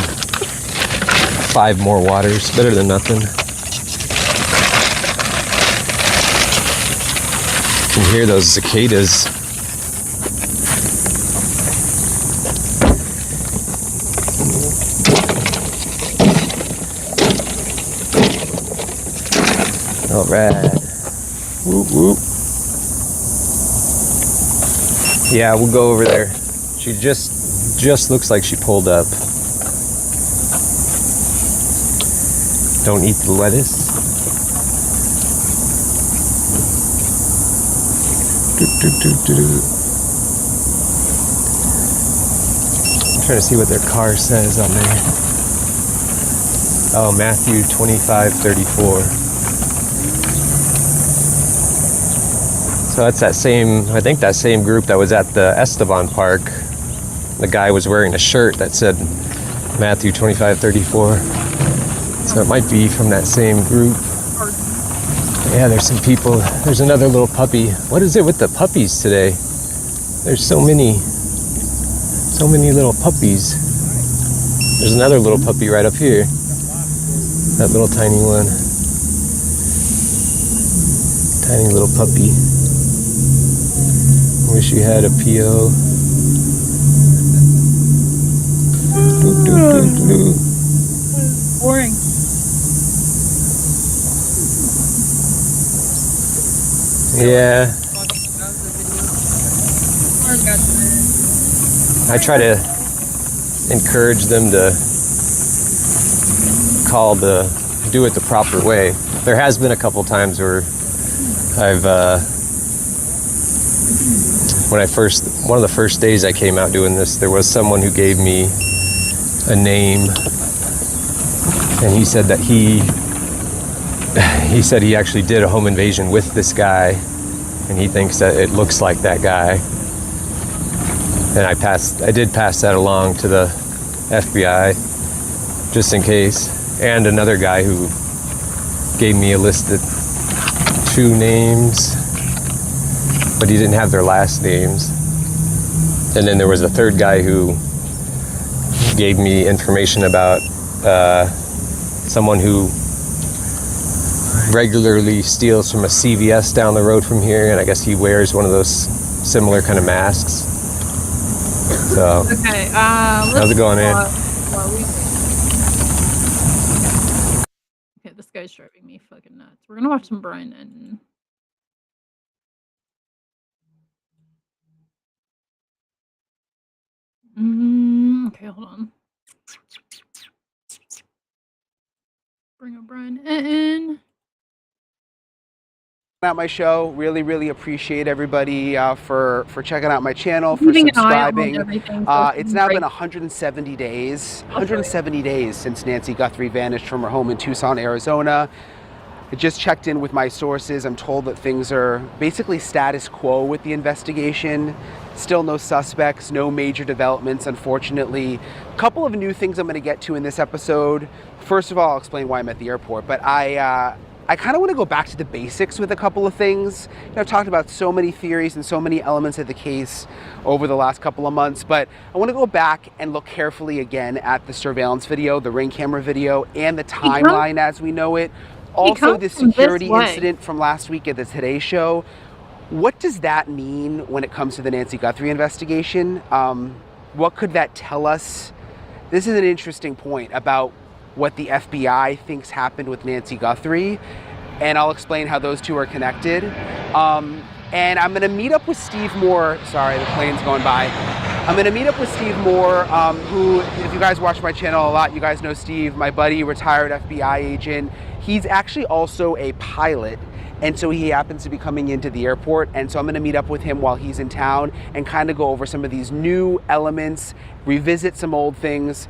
5 more waters, better than nothing. You can hear those cicadas. All right. Whoop, whoop. Yeah, we'll go over there. She just looks like she pulled up. Don't eat the lettuce. I'm trying to see what their car says on there. Oh, Matthew 25:34. So that's that same, I think that same group that was at the Esteban Park. The guy was wearing a shirt that said Matthew 25:34. So it might be from that same group. Yeah, there's some people. There's another little puppy. What is it with the puppies today? There's so many little puppies. There's another little puppy right up here. That little tiny one. Tiny little puppy. Wish you had a PO. Boring. Yeah. I try to encourage them to do it the proper way. There has been a couple times where I've one of the first days I came out doing this, there was someone who gave me a name, and he said that he said he actually did a home invasion with this guy, and he thinks that it looks like that guy. And I did pass that along to the FBI just in case, and another guy who gave me a list of 2 names, but he didn't have their last names. And then there was a third guy who gave me information about someone who regularly steals from a CVS down the road from here, and I guess he wears one of those similar kind of masks. So, okay, how's it going, man? Okay, this guy's driving me fucking nuts. We're gonna watch some Brian Enton. Okay, hold on. Bring up Brian Enton. Out my show, really appreciate everybody for checking out my channel, for subscribing. It's now been 170 days since Nancy Guthrie vanished from her home in Tucson, Arizona. I just checked in with my sources. I'm told that things are basically status quo with the investigation. Still no suspects, no major developments, unfortunately. A couple of new things I'm going to get to in this episode. First of all, I'll explain why I'm at the airport, but I kind of want to go back to the basics with a couple of things. You know, I've talked about so many theories and so many elements of the case over the last couple of months, but I want to go back and look carefully again at the surveillance video, the Ring camera video, and the timeline as we know it. Also, the security incident from last week at the Today Show. What does that mean when it comes to the Nancy Guthrie investigation? What could that tell us? This is an interesting point about what the FBI thinks happened with Nancy Guthrie, and I'll explain how those two are connected. And I'm going to meet up with Steve Moore. Sorry, the plane's going by. I'm going to meet up with Steve Moore, who, if you guys watch my channel a lot, you guys know Steve, my buddy, retired FBI agent. He's actually also a pilot, and so he happens to be coming into the airport, and so I'm going to meet up with him while he's in town and kind of go over some of these new elements, revisit some old things,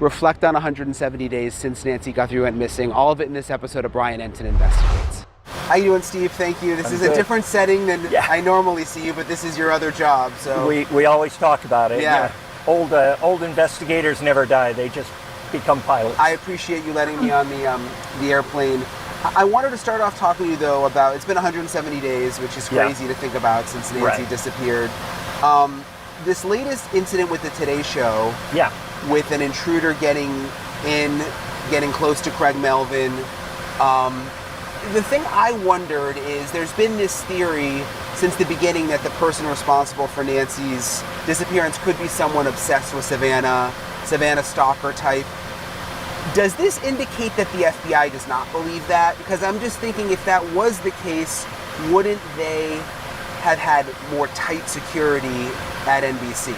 reflect on 170 days since Nancy Guthrie went missing. All of it in this episode of Brian Enton Investigates. How you doing, Steve? Thank you. This I'm is good. a different setting than Yeah. I normally see you, but this is your other job, so... We always talk about it. Yeah. Old investigators never die. They just become pilots. I appreciate you letting me on the airplane. I wanted to start off talking to you, though, about... It's been 170 days, which is crazy to think about since Nancy disappeared. This latest incident with the Today Show... Yeah. With an intruder getting close to Craig Melvin... the thing I wondered is there's been this theory since the beginning that the person responsible for Nancy's disappearance could be someone obsessed with Savannah stalker type. Does this indicate that the FBI does not believe that? Because I'm just thinking if that was the case, wouldn't they have had more tight security at NBC?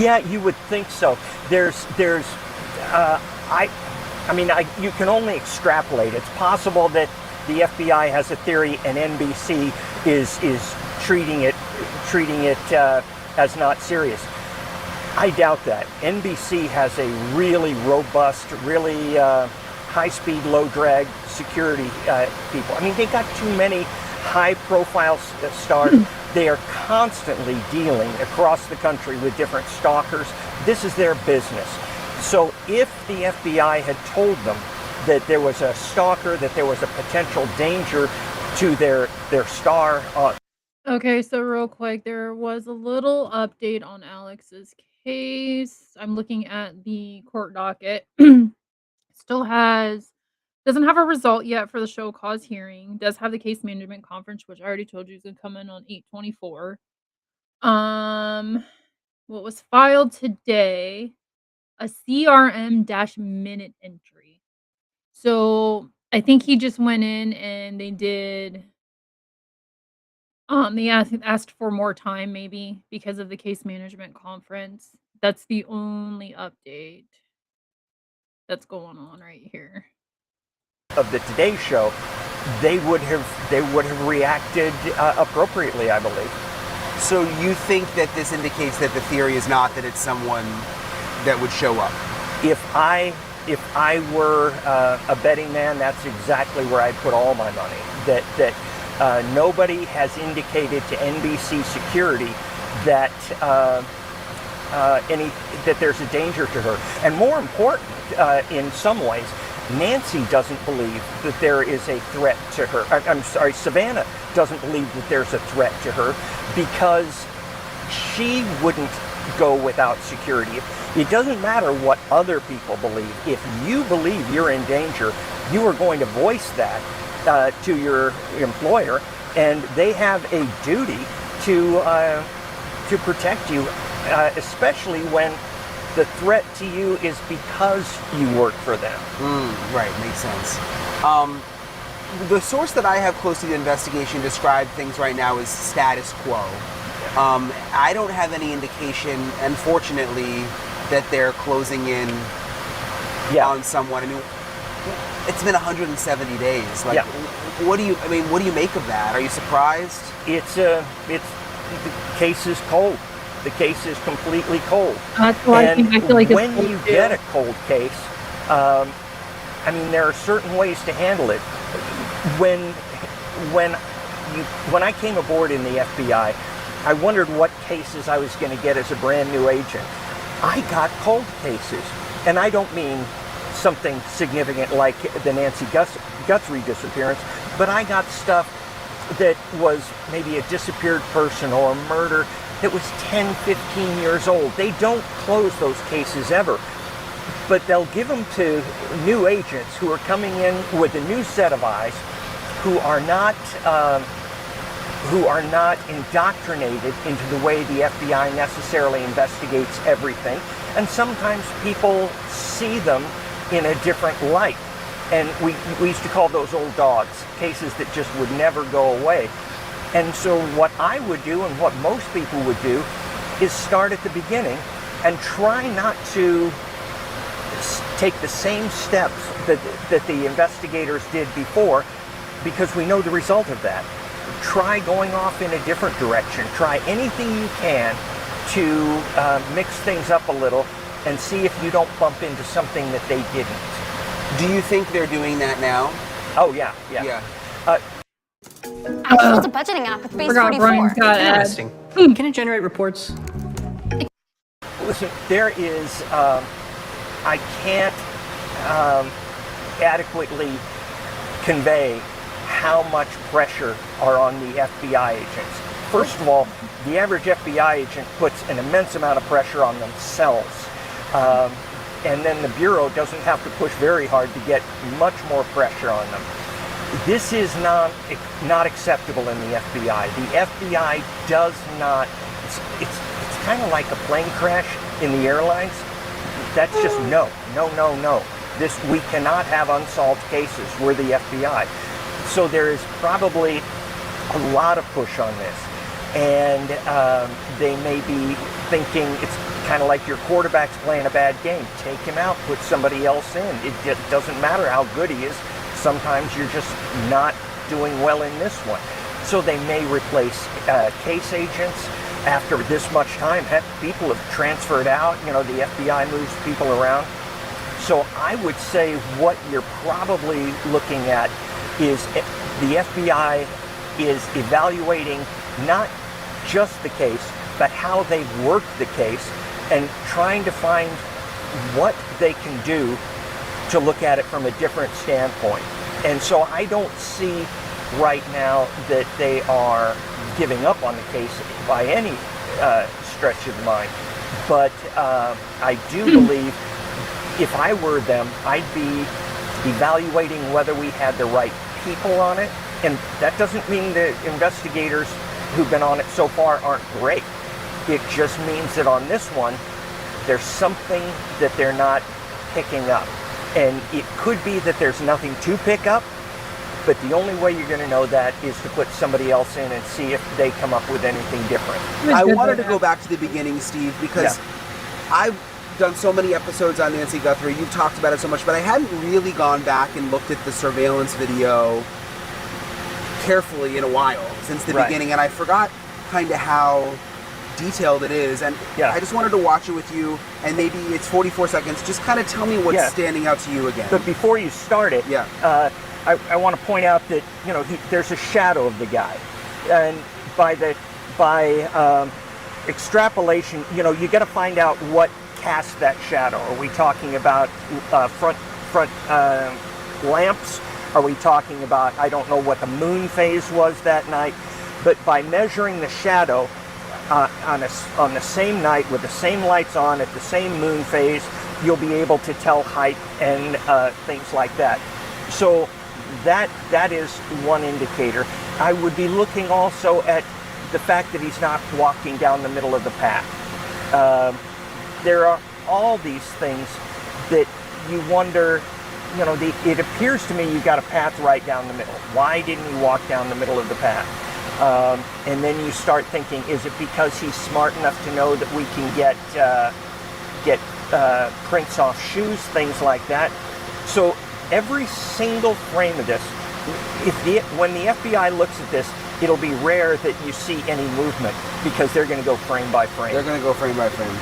Yeah, you would think so. You can only extrapolate. It's possible that the FBI has a theory and NBC is treating it as not serious. I doubt that. NBC has a really robust, really high-speed, low-drag security people. I mean, they got too many high-profile stars. They are constantly dealing across the country with different stalkers. This is their business. So if the FBI had told them that there was a stalker, that there was a potential danger to their star. Okay, so real quick, there was a little update on Alex's case. I'm looking at the court docket. Doesn't have a result yet for the show cause hearing. Does have the case management conference, which I already told you is gonna come in on 8/24. What was filed today? A CRM-minute entry. So I think he just went in and they did. They asked for more time, maybe because of the case management conference. That's the only update that's going on right here. Of the Today Show, they would have reacted appropriately, I believe. So you think that this indicates that the theory is not that it's someone that would show up? If I were a betting man, that's exactly where I'd put all my money. That nobody has indicated to NBC security that that there's a danger to her. And more important, in some ways, Nancy doesn't believe that there is a threat to her. I'm sorry, Savannah doesn't believe that there's a threat to her because she wouldn't go without security. It doesn't matter what other people believe. If you believe you're in danger, you are going to voice that to your employer, and they have a duty to protect you, especially when the threat to you is because you work for them. Right, makes sense. The source that I have close to the investigation described things right now as status quo. I don't have any indication, unfortunately, that they're closing in on someone. I mean, it's been 170 days. Like, what do you make of that? Are you surprised? The case is cold. The case is completely cold. That's why I feel like when you get a cold case, there are certain ways to handle it. When I came aboard in the FBI, I wondered what cases I was going to get as a brand new agent. I got cold cases, and I don't mean something significant like the Nancy Guthrie disappearance, but I got stuff that was maybe a disappeared person or a murder that was 10, 15 years old. They don't close those cases ever, but they'll give them to new agents who are coming in with a new set of eyes, who are not indoctrinated into the way the FBI necessarily investigates everything. And sometimes people see them in a different light. And we used to call those old dogs, cases that just would never go away. And so what I would do, and what most people would do, is start at the beginning and try not to take the same steps that the investigators did before, because we know the result of that. Try going off in a different direction. Try anything you can to mix things up a little and see if you don't bump into something that they didn't. Do you think they're doing that now? Oh, yeah. I just built a budgeting app with Base Forgot 44. Brian's got ads. Interesting. Can it generate reports? Listen, there is, I can't adequately convey how much pressure are on the FBI agents. First of all, the average FBI agent puts an immense amount of pressure on themselves. And then the Bureau doesn't have to push very hard to get much more pressure on them. This is not acceptable in the FBI. The FBI does not, it's kind of like a plane crash in the airlines. That's just no. We cannot have unsolved cases. We're the FBI. So there is probably a lot of push on this. And they may be thinking it's kind of like your quarterback's playing a bad game. Take him out, put somebody else in. It doesn't matter how good he is. Sometimes you're just not doing well in this one. So they may replace case agents after this much time. Heck, people have transferred out. You know, the FBI moves people around. So I would say what you're probably looking at is the FBI is evaluating not just the case, but how they've worked the case and trying to find what they can do to look at it from a different standpoint. And so I don't see right now that they are giving up on the case by any stretch of the mind. But I do believe if I were them, I'd be evaluating whether we had the right people on it. And that doesn't mean the investigators who've been on it so far aren't great. It just means that on this one, there's something that they're not picking up. And it could be that there's nothing to pick up, but the only way you're going to know that is to put somebody else in and see if they come up with anything different. I wanted to go back to the beginning, Steve, because I've done so many episodes on Nancy Guthrie. You've talked about it so much, but I hadn't really gone back and looked at the surveillance video carefully in a while since the beginning, and I forgot kind of how detailed it is, and I just wanted to watch it with you, and maybe it's 44 seconds. Just kind of tell me what's standing out to you again. But before you start it, I want to point out that there's a shadow of the guy, and by extrapolation, you got to find out what cast that shadow. Are we talking about front lamps? Are we talking about, I don't know what the moon phase was that night, but by measuring the shadow on the same night with the same lights on at the same moon phase, you'll be able to tell height and things like that. So that is one indicator. I would be looking also at the fact that he's not walking down the middle of the path. There are all these things that you wonder, it appears to me you've got a path right down the middle. Why didn't he walk down the middle of the path? And then you start thinking, is it because he's smart enough to know that we can get prints off shoes, things like that? So every single frame of this, when the FBI looks at this, it'll be rare that you see any movement because they're going to go frame by frame. They're going to go frame by frame.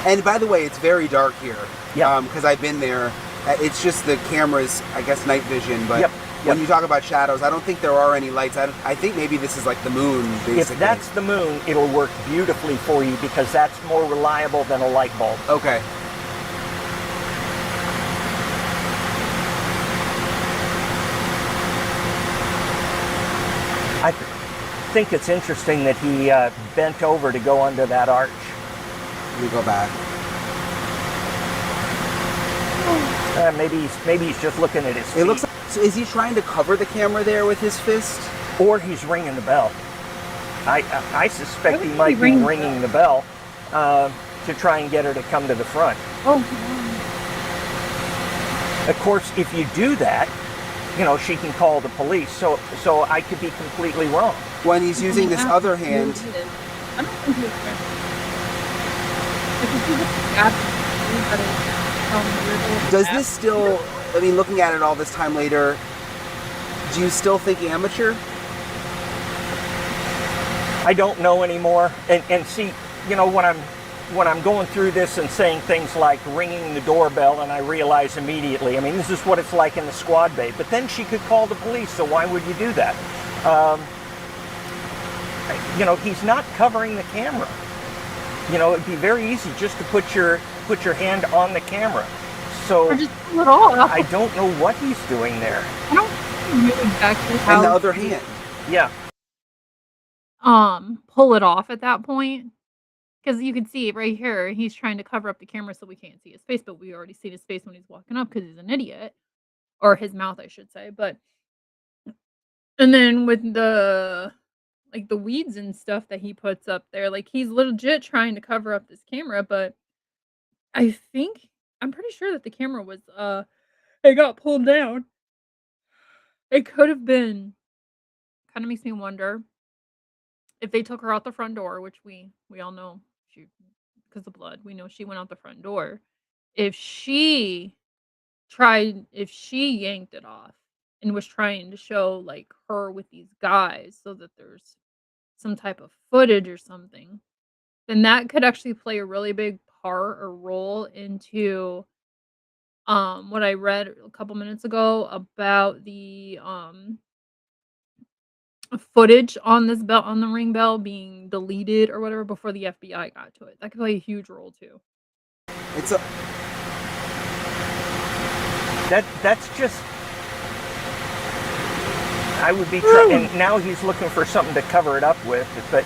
And by the way, it's very dark here. Yeah. Because I've been there. It's just the camera's, I guess, night vision. But when you talk about shadows, I don't think there are any lights. I think maybe this is like the moon, basically. If that's the moon, it'll work beautifully for you because that's more reliable than a light bulb. Okay. I think it's interesting that he bent over to go under that arch. Let me go back. Maybe he's just looking at his feet. It looks like, so is he trying to cover the camera there with his fist? Or he's ringing the bell. I suspect he might be ringing the bell to try and get her to come to the front. Oh. Of course, if you do that, she can call the police. So I could be completely wrong. When he's using this other hand. I don't think he's Does this still, I mean, looking at it all this time later, do you still think amateur? I don't know anymore. And see, when I'm going through this and saying things like ringing the doorbell, and I realize immediately, I mean, this is what it's like in the squad bay. But then she could call the police, so why would you do that? you know, he's not covering the camera. You know, it'd be very easy just to put your hand on the camera. So Or just pull it off. I don't know what he's doing there. I don't know exactly how. And the other hand. Yeah. Pull it off at that point. Because you can see right here, he's trying to cover up the camera so we can't see his face, but we already see his face when he's walking up because he's an idiot. Or his mouth, I should say. But and then with the like the weeds and stuff that he puts up there, like he's legit trying to cover up this camera, but I'm pretty sure that the camera was it got pulled down. It could have been kind of makes me wonder if they took her out the front door, which we all know she because of blood, we know she went out the front door. If she yanked it off and was trying to show like her with these guys so that there's some type of footage or something, then that could actually play a really big part or role into what I read a couple minutes ago about the footage on this bell on the ring bell being deleted or whatever before the FBI got to it. That could play a huge role too. That's just I would be trying, and now he's looking for something to cover it up with, but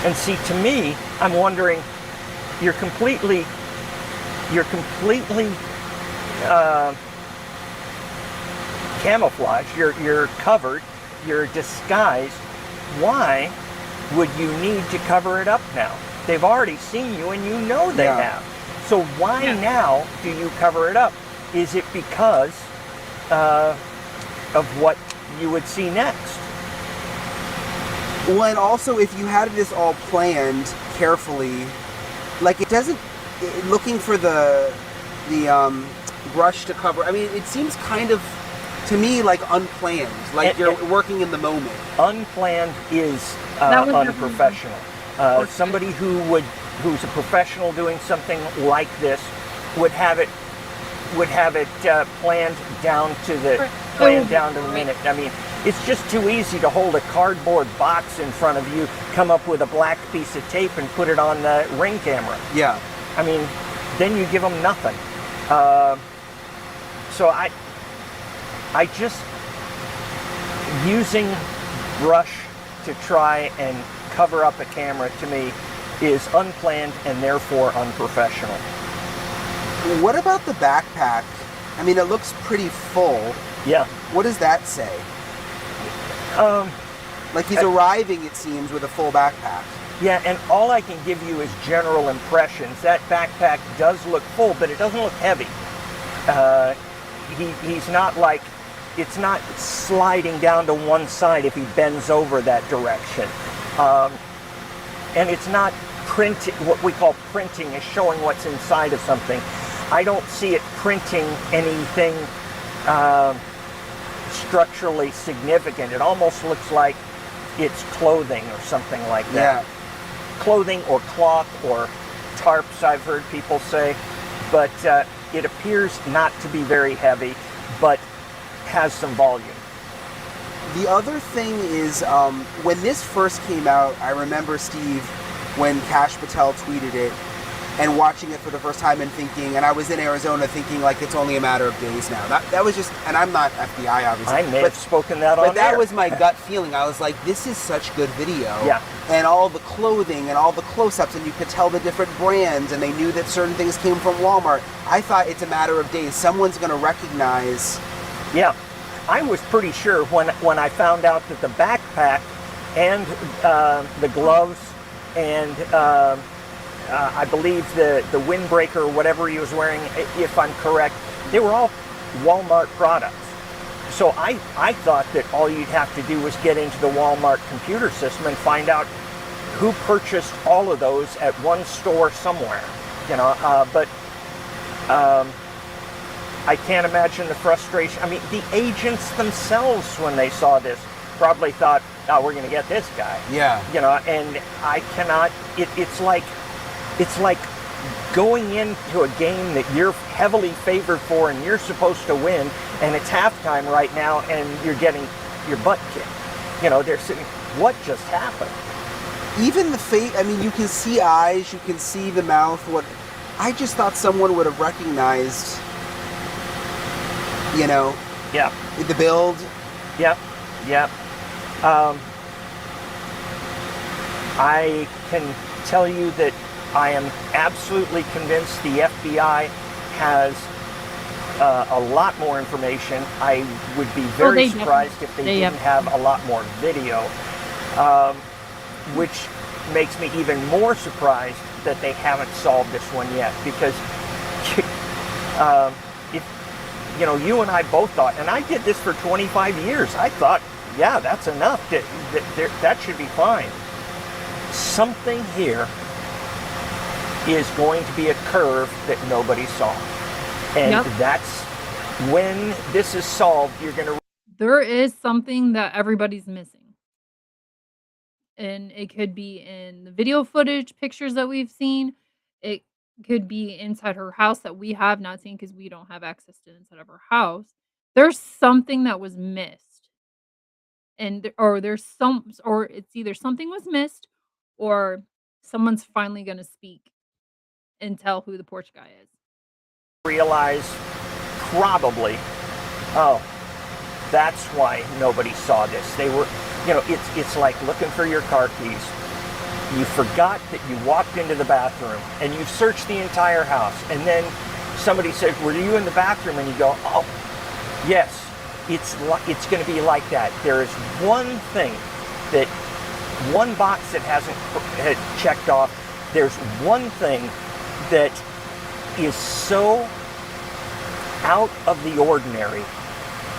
and see, to me, I'm wondering, you're completely camouflaged, you're covered, you're disguised. Why would you need to cover it up now? They've already seen you and you know they have. So why now do you cover it up? Is it because of what you would see next? Well, and also if you had this all planned carefully, like it doesn't, looking for the brush to cover, I mean, it seems kind of, to me, like unplanned, like you're working in the moment. Unplanned is unprofessional. Somebody who's a professional doing something like this would have it planned down to the minute. I mean, it's just too easy to hold a cardboard box in front of you, come up with a black piece of tape and put it on the ring camera. Yeah. I mean, then you give them nothing. So I just, using brush to try and cover up a camera, to me, is unplanned and therefore unprofessional. What about the backpack? I mean, it looks pretty full. Yeah. What does that say? Like he's arriving, it seems, with a full backpack. Yeah, and all I can give you is general impressions. That backpack does look full, but it doesn't look heavy. He's not like, it's not sliding down to one side if he bends over that direction. And it's not printing, what we call printing is showing what's inside of something. I don't see it printing anything structurally significant. It almost looks like it's clothing or something like that. Yeah. Clothing or cloth or tarps, I've heard people say. But it appears not to be very heavy, but has some volume. The other thing is, when this first came out, I remember, Steve, when Kash Patel tweeted it, and watching it for the first time and thinking, and I was in Arizona thinking like it's only a matter of days now. That was just, and I'm not FBI obviously. I may have spoken that on But that air. was my gut feeling. I was like, this is such good video. Yeah. And all the clothing and all the close-ups, and you could tell the different brands, and they knew that certain things came from Walmart. I thought it's a matter of days. Someone's going to recognize. Yeah. I was pretty sure when I found out that the backpack and the gloves and I believe the windbreaker or whatever he was wearing, if I'm correct, they were all Walmart products. So I thought that all you'd have to do was get into the Walmart computer system and find out who purchased all of those at one store somewhere, you know. But I can't imagine the frustration. I mean, the agents themselves, when they saw this, probably thought, "Oh, we're going to get this guy." Yeah. You know, and I cannot. It's like going into a game that you're heavily favored for and you're supposed to win, and it's halftime right now, and you're getting your butt kicked. they're sitting, what just happened? Even the face, I mean, you can see eyes, you can see the mouth. I just thought someone would have recognized, Yeah. the build. Yep. I can tell you that I am absolutely convinced the FBI has a lot more information. I would be very surprised if they didn't have a lot more video, which makes me even more surprised that they haven't solved this one yet. Because if you and I both thought, and I did this for 25 years, I thought, yeah, that's enough. That should be fine. Something here is going to be a curve that nobody saw. And that's when this is solved, you're going to... There is something that everybody's missing. And it could be in the video footage, pictures that we've seen. It could be inside her house that we have not seen because we don't have access to inside of her house. There's something that was missed. Or it's either something was missed or someone's finally going to speak and tell who the porch guy is. Realize probably, oh, that's why nobody saw this. They were, it's like looking for your car keys. You forgot that you walked into the bathroom and you searched the entire house. And then somebody said, were you in the bathroom? And you go, oh, yes, it's going to be like that. There is one thing one box that hasn't checked off. There's one thing that is so out of the ordinary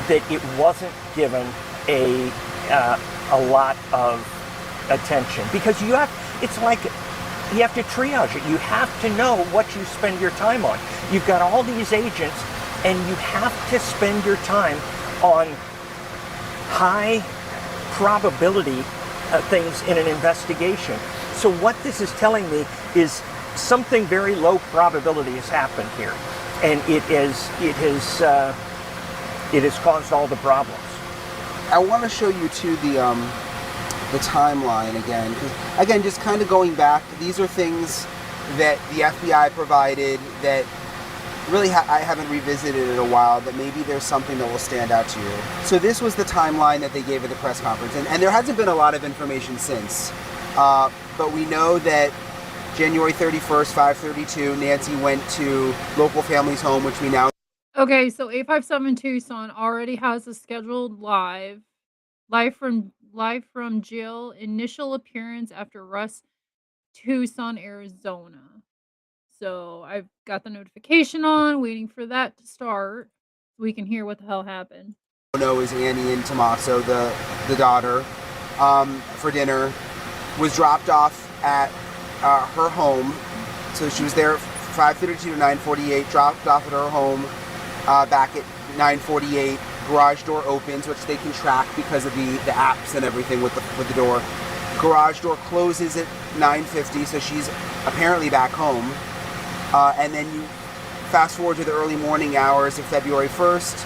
that it wasn't given a lot of attention, because it's like you have to triage it. You have to know what you spend your time on. You've got all these agents and you have to spend your time on high probability things in an investigation. So what this is telling me is something very low probability has happened here, and it has caused all the problems. I want to show you too the timeline again. 'Cause, again, just kind of going back, these are things that the FBI provided that really I haven't revisited in a while, that maybe there's something that will stand out to you. So this was the timeline that they gave at the press conference, and there hasn't been a lot of information since, but we know that January 31st, 5:32, Nancy went to local family's home, which we now... Okay, so 857 Tucson already has a scheduled live from Jill, initial appearance after Russ, Tucson, Arizona. So I've got the notification on, waiting for that to start so we can hear what the hell happened. ...know is Annie and Tommaso, the daughter, for dinner, was dropped off at her home. So she was there 5:32 to 9:48, dropped off at her home back at 9:48. Garage door opens, which they can track because of the apps and everything with the door. Garage door closes at 9:50, so she's apparently back home. And then you fast forward to the early morning hours of February 1st,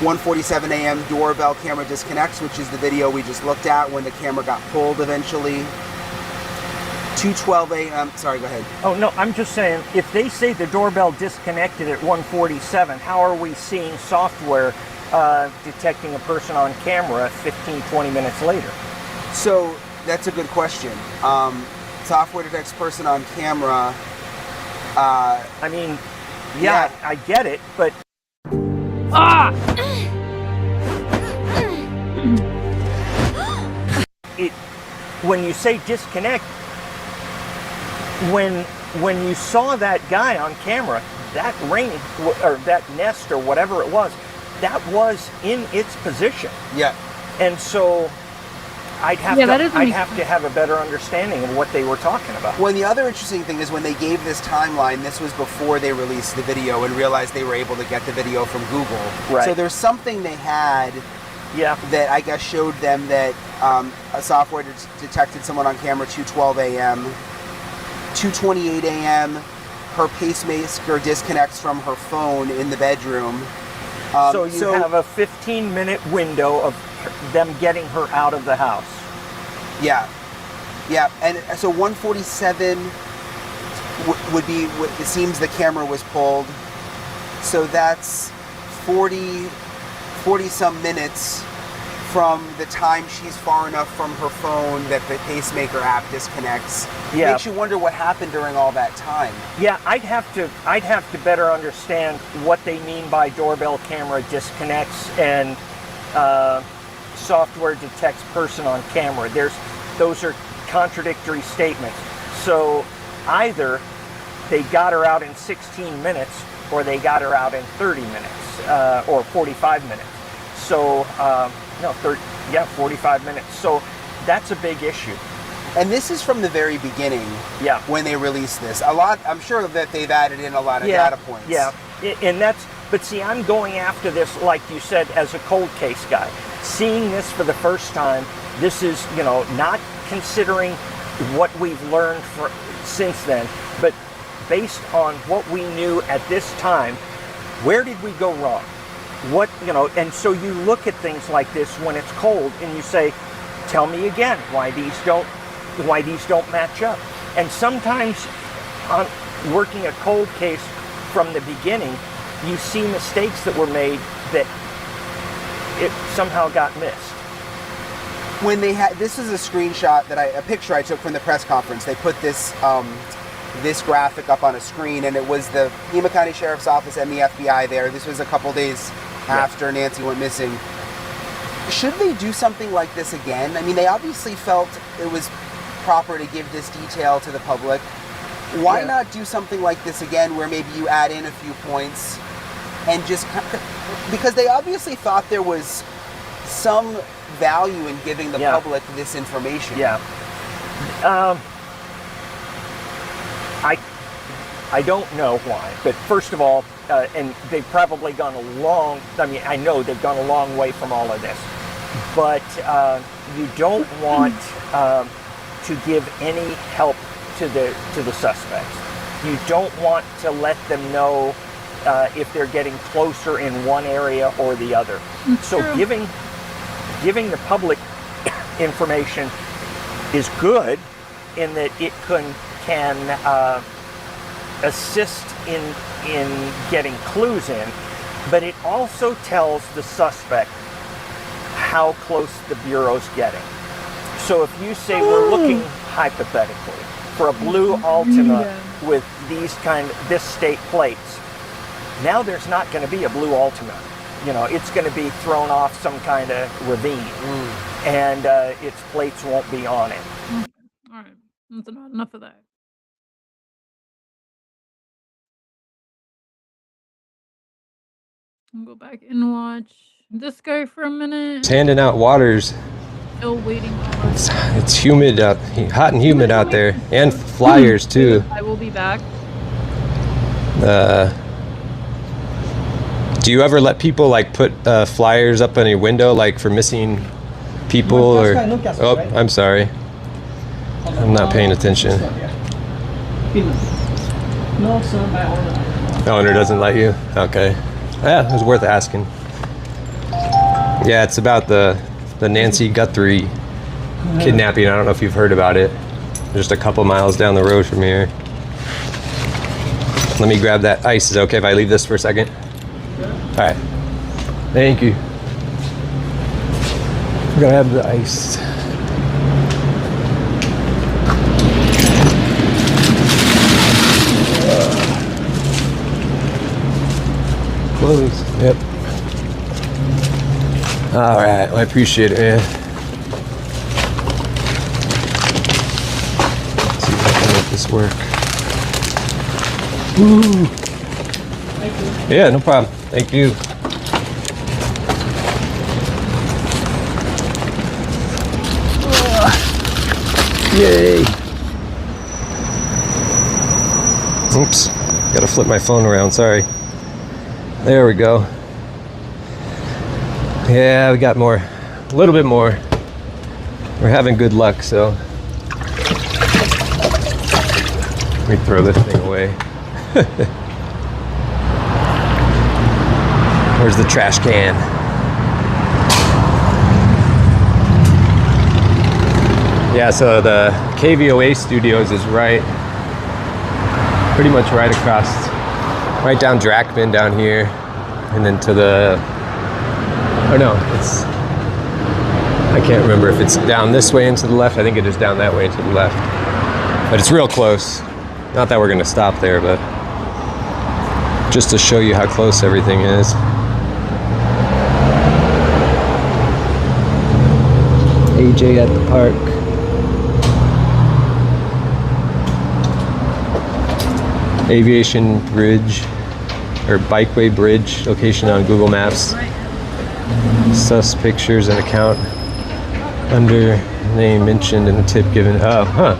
1:47 a.m. doorbell camera disconnects, which is the video we just looked at when the camera got pulled eventually. 2:12 a.m. Sorry, go ahead. Oh, no, I'm just saying, if they say the doorbell disconnected at 1:47, how are we seeing software detecting a person on camera 15, 20 minutes later? So that's a good question. Software detects person on camera. I mean, yeah, I get it, but... When you say disconnect, when you saw that guy on camera, that ring, or that nest, or whatever it was, that was in its position. Yeah. And so I'd have to have a better understanding of what they were talking about. Well, the other interesting thing is when they gave this timeline, this was before they released the video and realized they were able to get the video from Google. Right. So there's something they had that I guess showed them that a software detected someone on camera 2:12 a.m. 2:28 a.m. her pacemaker disconnects from her phone in the bedroom. So you have a 15-minute window of them getting her out of the house. Yeah. Yeah, and so 147 would be, it seems the camera was pulled. So that's 40 some minutes from the time she's far enough from her phone that the pacemaker app disconnects. Yeah. Makes you wonder what happened during all that time. Yeah, I'd have to better understand what they mean by doorbell camera disconnects and software detects person on camera. Those are contradictory statements. So either they got her out in 16 minutes or they got her out in 30 minutes or 45 minutes. So, 45 minutes. So that's a big issue. And this is from the very beginning. Yeah. When they released this. I'm sure that they've added in a lot of data points. Yeah. But see, I'm going after this, like you said, as a cold case guy. Seeing this for the first time, this is, not considering what we've learned since then, but based on what we knew at this time, where did we go wrong? And so you look at things like this when it's cold and you say, tell me again why these don't match up. And sometimes on working a cold case from the beginning, you see mistakes that were made that it somehow got missed. When this is a screenshot a picture I took from the press conference. They put this this graphic up on a screen, and it was the Pima County Sheriff's Office and the FBI there. This was a couple days after Nancy went missing. Should they do something like this again? I mean, they obviously felt it was proper to give this detail to the public. Why not do something like this again where maybe you add in a few points and just, because they obviously thought there was some value in giving the public this information. Yeah. I don't know why, but first of all, and they've probably gone I know they've gone a long way from all of this, but you don't want to give any help to the suspects. You don't want to let them know if they're getting closer in one area or the other. So giving the public information is good in that it can assist in getting clues in, but it also tells the suspect how close the Bureau's getting. So if you say we're looking hypothetically for a blue Altima with this state plates, now there's not going to be a blue Altima. It's going to be thrown off some kind of ravine, and its plates won't be on it. All right, that's not enough of that. I'll go back and watch this guy for a minute. It's handing out waters. Still waiting. It's humid out, hot and humid out there, and flyers too. I will be back. Do you ever let people put flyers up on your window, for missing people or? Oh, I'm sorry. I'm not paying attention. The owner doesn't let you? Okay. Yeah, it was worth asking. Yeah, it's about the Nancy Guthrie kidnapping. I don't know if you've heard about it. Just a couple miles down the road from here. Let me grab that ice. Is it okay if I leave this for a second? All right. Thank you. Grab the ice. Close. Yep. All right. Well, I appreciate it, man. Let's see if I can make this work. Woo. Thank you. Yeah, no problem. Thank you. Yay. Oops. Gotta flip my phone around. Sorry. There we go. Yeah, we got more. A little bit more. We're having good luck, so. Let me throw this thing away. Where's the trash can? Yeah, so the KVOA studios is pretty much right across, right down Drachman down here, and then to the, oh no, I can't remember if it's down this way and to the left. I think it is down that way and to the left. But it's real close. Not that we're gonna stop there, but just to show you how close everything is. AJ at the park. Aviation Bridge, or Bikeway Bridge, location on Google Maps. Sus pictures and account under name mentioned in the tip given. Oh, huh.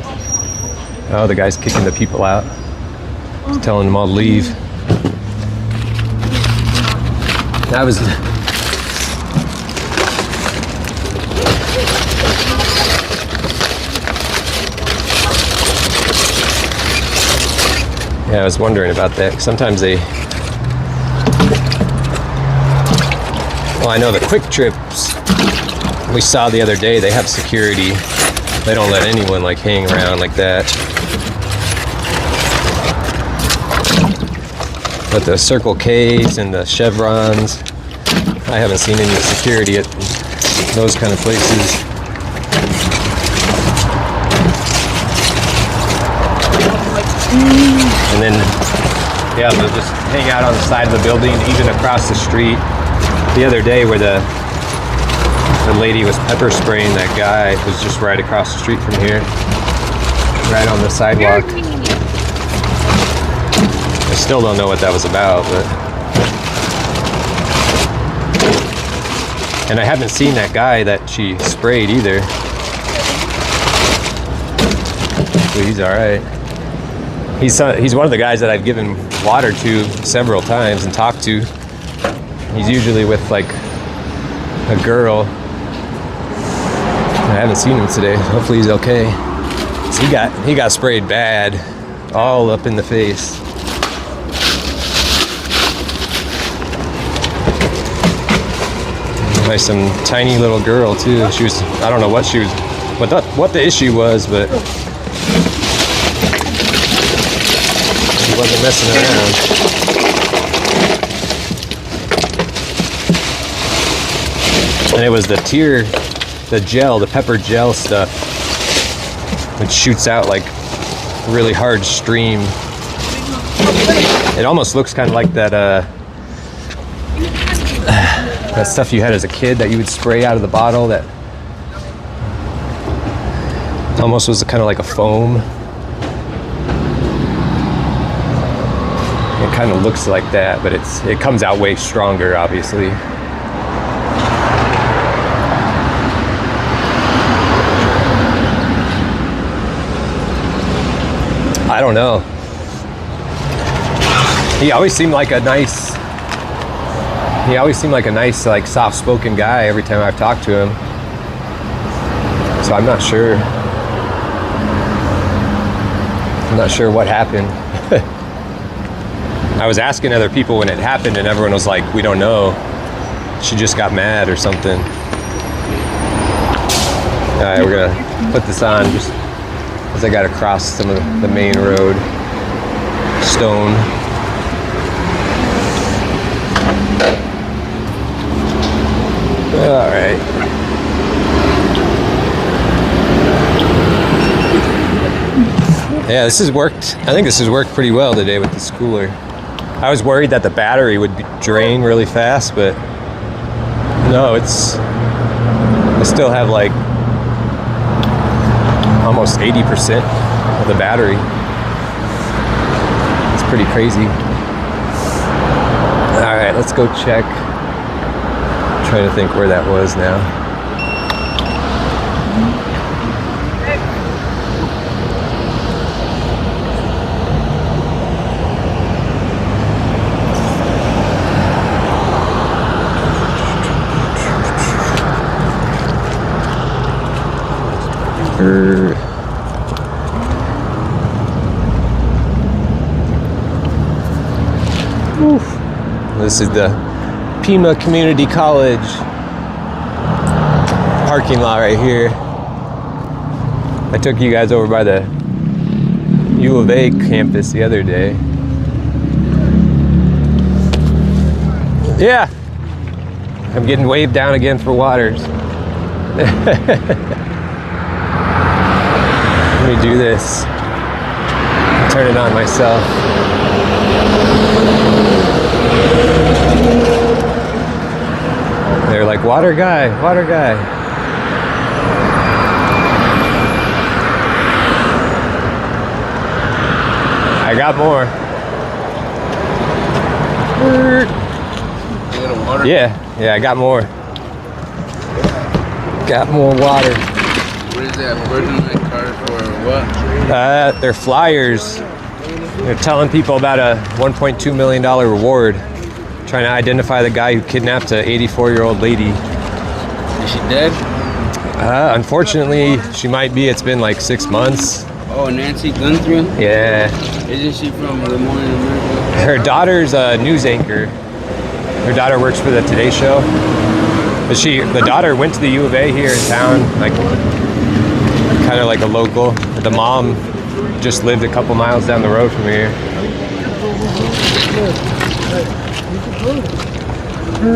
Oh, the guy's kicking the people out. He's telling them all to leave. That was... Yeah, I was wondering about that. Sometimes they... Well, I know the Quick Trips we saw the other day, they have security. They don't let anyone like hang around like that. But the Circle K's and the Chevrons, I haven't seen any security at those kind of places. And then, yeah, they'll just hang out on the side of the building, even across the street. The other day where the lady was pepper spraying that guy was just right across the street from here, right on the sidewalk. I still don't know what that was about, but... And I haven't seen that guy that she sprayed either. So he's alright. He's one of the guys that I've given water to several times and talked to. He's usually with like a girl. I haven't seen him today. Hopefully he's okay. So he got sprayed bad, all up in the face. By some tiny little girl too. She was, I don't know what she was, what the issue was, but she wasn't messing around. And it was the gel, the pepper gel stuff, which shoots out like a really hard stream. It almost looks kind of like that that stuff you had as a kid that you would spray out of the bottle, that almost was kind of like a foam. It kind of looks like that, but it comes out way stronger, obviously. I don't know. He always seemed like a nice, like soft-spoken guy every time I've talked to him. So I'm not sure. I'm not sure what happened. I was asking other people when it happened, and everyone was like, "We don't know. She just got mad or something." All right, we're gonna put this on just because I gotta cross some of the main road. Stone. All right. Yeah, this has worked. I think this has worked pretty well today with the schooler. I was worried that the battery would drain really fast, but no, I still have like almost 80% of the battery. It's pretty crazy. All right, let's go check. I'm trying to think where that was now. This is the Pima Community College parking lot right here. I took you guys over by the U of A campus the other day. Yeah, I'm getting waved down again for waters. Let me do this. Turn it on myself. They're like, water guy, water guy. I got more. Yeah, I got more. Got more water. What is that? Burden that card for what? They're flyers. They're telling people about a $1.2 million reward. Trying to identify the guy who kidnapped an 84-year-old lady. Is she dead? Unfortunately, she might be. It's been like 6 months. Oh, Nancy Guthrie? Yeah. Isn't she from the Morning America? Her daughter's a news anchor. Her daughter works for the Today Show. But the daughter went to the U of A here in town, like kind of like a local. The mom just lived a couple miles down the road from here. So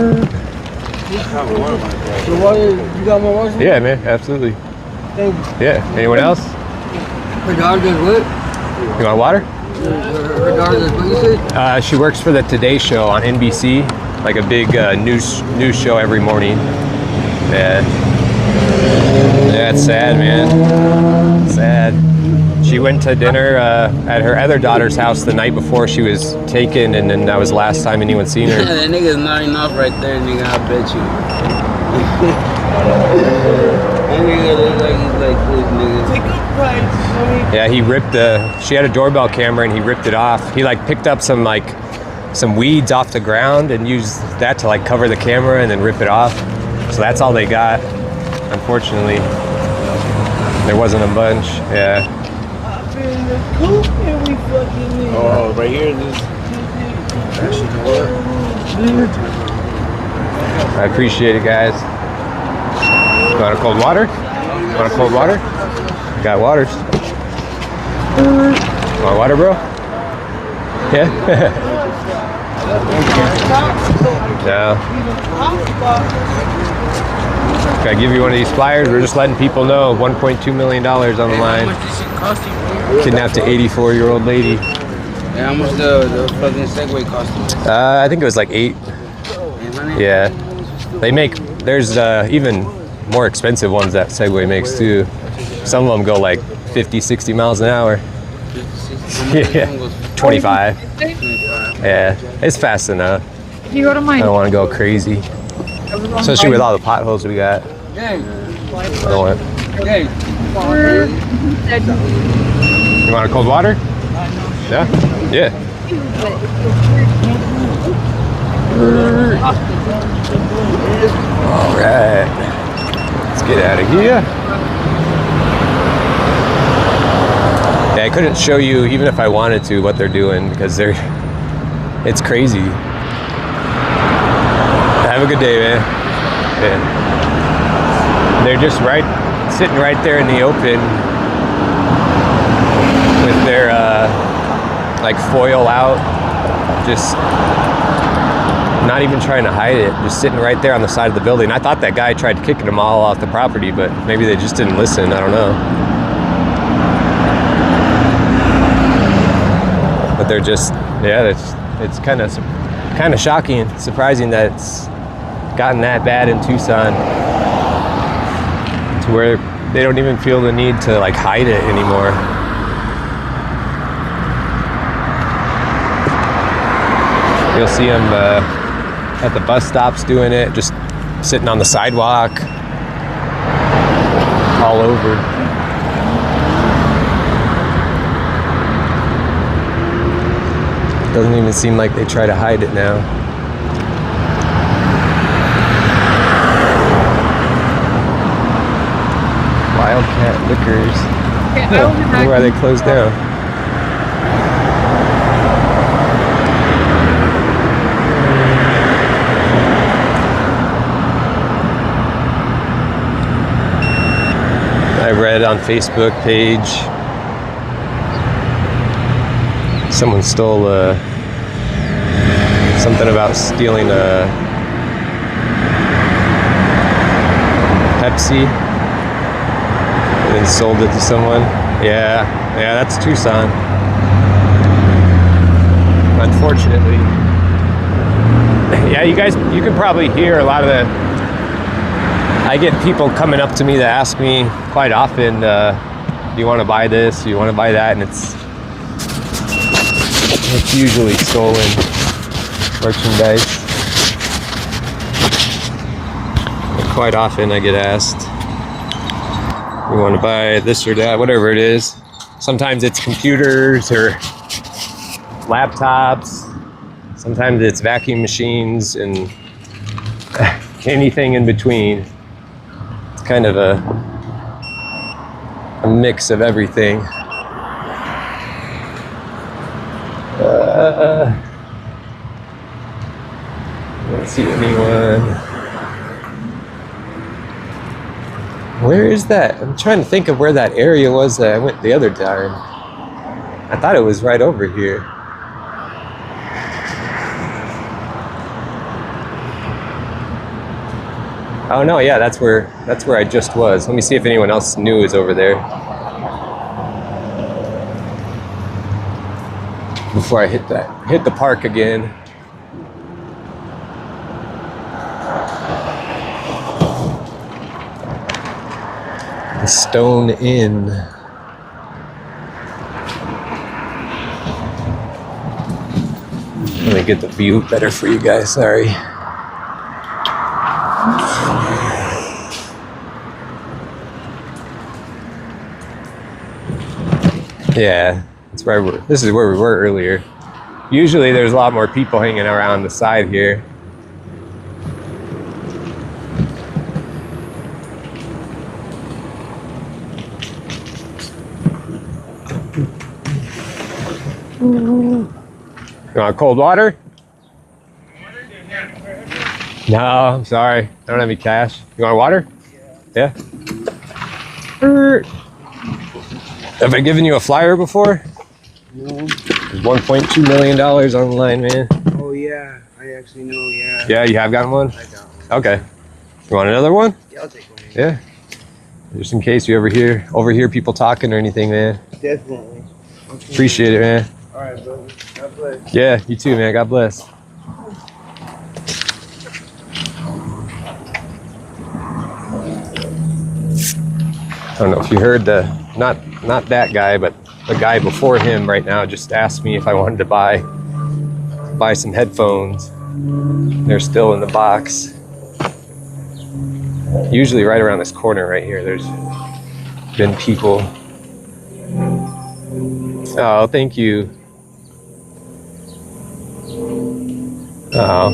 you got more water? Yeah, man, absolutely. Thank you. Yeah. Anyone else? Her daughter does what? You want water? Her daughter does what you said? She works for the Today Show on NBC, like a big news show every morning. Yeah. Yeah, it's sad, man. Sad. She went to dinner at her other daughter's house the night before she was taken, and then that was the last time anyone seen her. Yeah, that nigga's nodding off right there, nigga, I bet you. That nigga looks like he's like this, nigga. Take a price. Yeah, he ripped she had a doorbell camera and he ripped it off. He like picked up some weeds off the ground and used that to like cover the camera and then rip it off. So that's all they got. Unfortunately, there wasn't a bunch. Yeah. Oh, right here, this. I appreciate it, guys. You want a cold water? Want a cold water? Got waters. Want water, bro? Yeah. No. Can I give you one of these flyers? We're just letting people know $1.2 million on the line. Kidnapped an 84-year-old lady. And how much the fucking Segway cost you? I think it was like $8. Yeah. There's even more expensive ones that Segway makes too. Some of them go like 50, 60 miles an hour. Yeah. 25. Yeah. It's fast enough. You go to mine. I don't want to go crazy. Especially with all the potholes we got. Don't You want a cold water? Yeah? Yeah. All right. Let's get out of here. Yeah, I couldn't show you, even if I wanted to, what they're doing because it's crazy. Have a good day, man. Yeah. They're just sitting right there in the open with their like foil out, just not even trying to hide it, just sitting right there on the side of the building. I thought that guy tried kicking them all off the property, but maybe they just didn't listen. I don't know. But they're just, yeah, it's kind of shocking, surprising that it's gotten that bad in Tucson to where they don't even feel the need to like hide it anymore. You'll see them at the bus stops doing it, just sitting on the sidewalk, all over. Doesn't even seem like they try to hide it now. Wildcat Liquors. Okay, why they closed down. I read on Facebook page. Someone stole something about stealing a Pepsi and then sold it to someone. Yeah, that's Tucson. Unfortunately. Yeah, you can probably hear a lot of the, I get people coming up to me that ask me quite often, do you want to buy this? Do you want to buy that? And it's usually stolen merchandise. But quite often I get asked, you want to buy this or that, whatever it is. Sometimes it's computers or laptops. Sometimes it's vacuum machines and anything in between. It's kind of a mix of everything. Don't see anyone. Where is that? I'm trying to think of where that area was that I went the other time. I thought it was right over here. Oh no, yeah, that's where I just was. Let me see if anyone else new is over there before I hit the park again. The Stone Inn. Let me get the view better for you guys, sorry. Yeah, that's where this is where we were earlier. Usually there's a lot more people hanging around the side here. You want cold water? No, I'm sorry. I don't have any cash. You want water? Yeah. Have I given you a flyer before? No. There's $1.2 million online, man. Oh yeah, I actually know. Yeah. Yeah, you have gotten one? I got one. Okay. You want another one? Yeah, I'll take one. Yeah. Just in case you overhear people talking or anything, man. Definitely. Appreciate it, man. All right, brother. God bless. Yeah, you too, man. God bless. I don't know if you heard not that guy, but the guy before him right now just asked me if I wanted to buy some headphones. They're still in the box. Usually right around this corner right here, there's been people. Oh, thank you. Oh.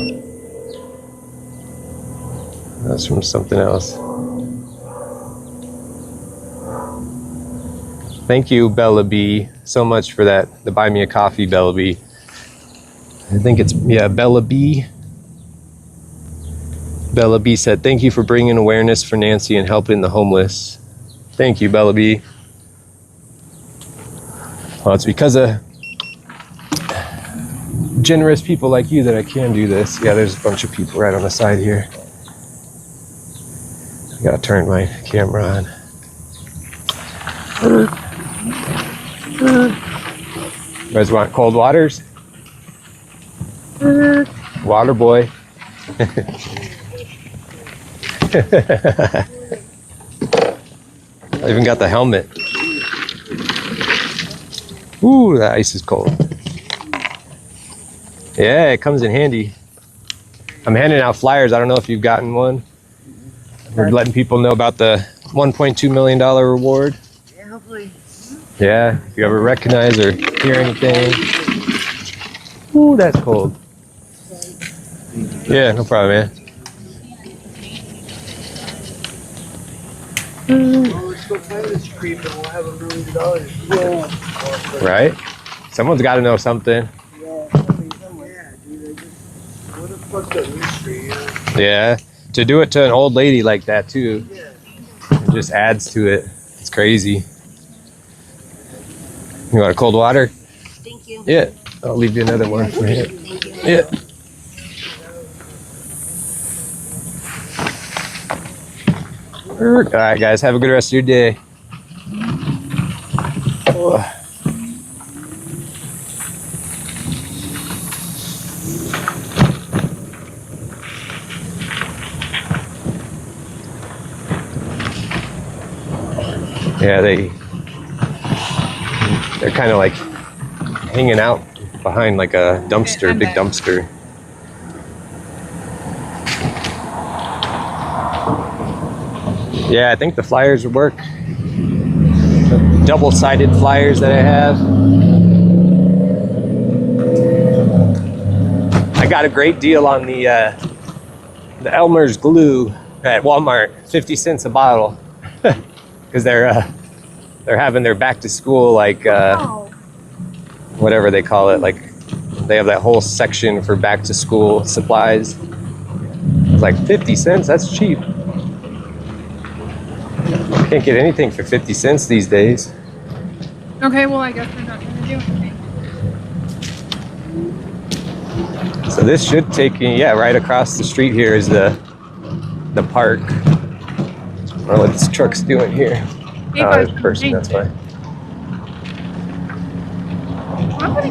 That's from something else. Thank you, Bella B, so much for that. The buy me a coffee, Bella B. I think it's, yeah, Bella B. Bella B said, thank you for bringing awareness for Nancy and helping the homeless. Thank you, Bella B. Well, it's because of generous people like you that I can do this. Yeah, there's a bunch of people right on the side here. I gotta turn my camera on. You guys want cold waters? Water boy. I even got the helmet. Ooh, that ice is cold. Yeah, it comes in handy. I'm handing out flyers. I don't know if you've gotten one. We're letting people know about the $1.2 million reward. Yeah, hopefully. Yeah, if you ever recognize or hear anything. Ooh, that's cold. Yeah, no problem, man. Well, let's go find this creep and we'll have $1 million. Yeah. Right? Someone's got to know something. Yeah, something somewhere. Yeah, dude, what a fucked up mystery, you know? Yeah, to do it to an old lady like that too, it just adds to it. It's It's crazy. You want a cold water? Thank you. Yeah. I'll leave you another one. Thank you. Yeah. All right, guys. Have a good rest of your day. Oh. Yeah, they're kind of like hanging out behind like a dumpster, big dumpster. Yeah, I think the flyers would work. The double-sided flyers that I have. I got a great deal on the Elmer's glue at Walmart, 50 cents a bottle, because they're having their back to school like whatever they call it, like they have that whole section for back to school supplies. It's like 50 cents, that's cheap. Can't get anything for 50 cents these days. Okay, well, I guess we're not going to do anything. So this should take me, yeah, right across the street here is the park. I don't know what this truck's doing here. Hey, Oh, guys, there's a person, that's fine.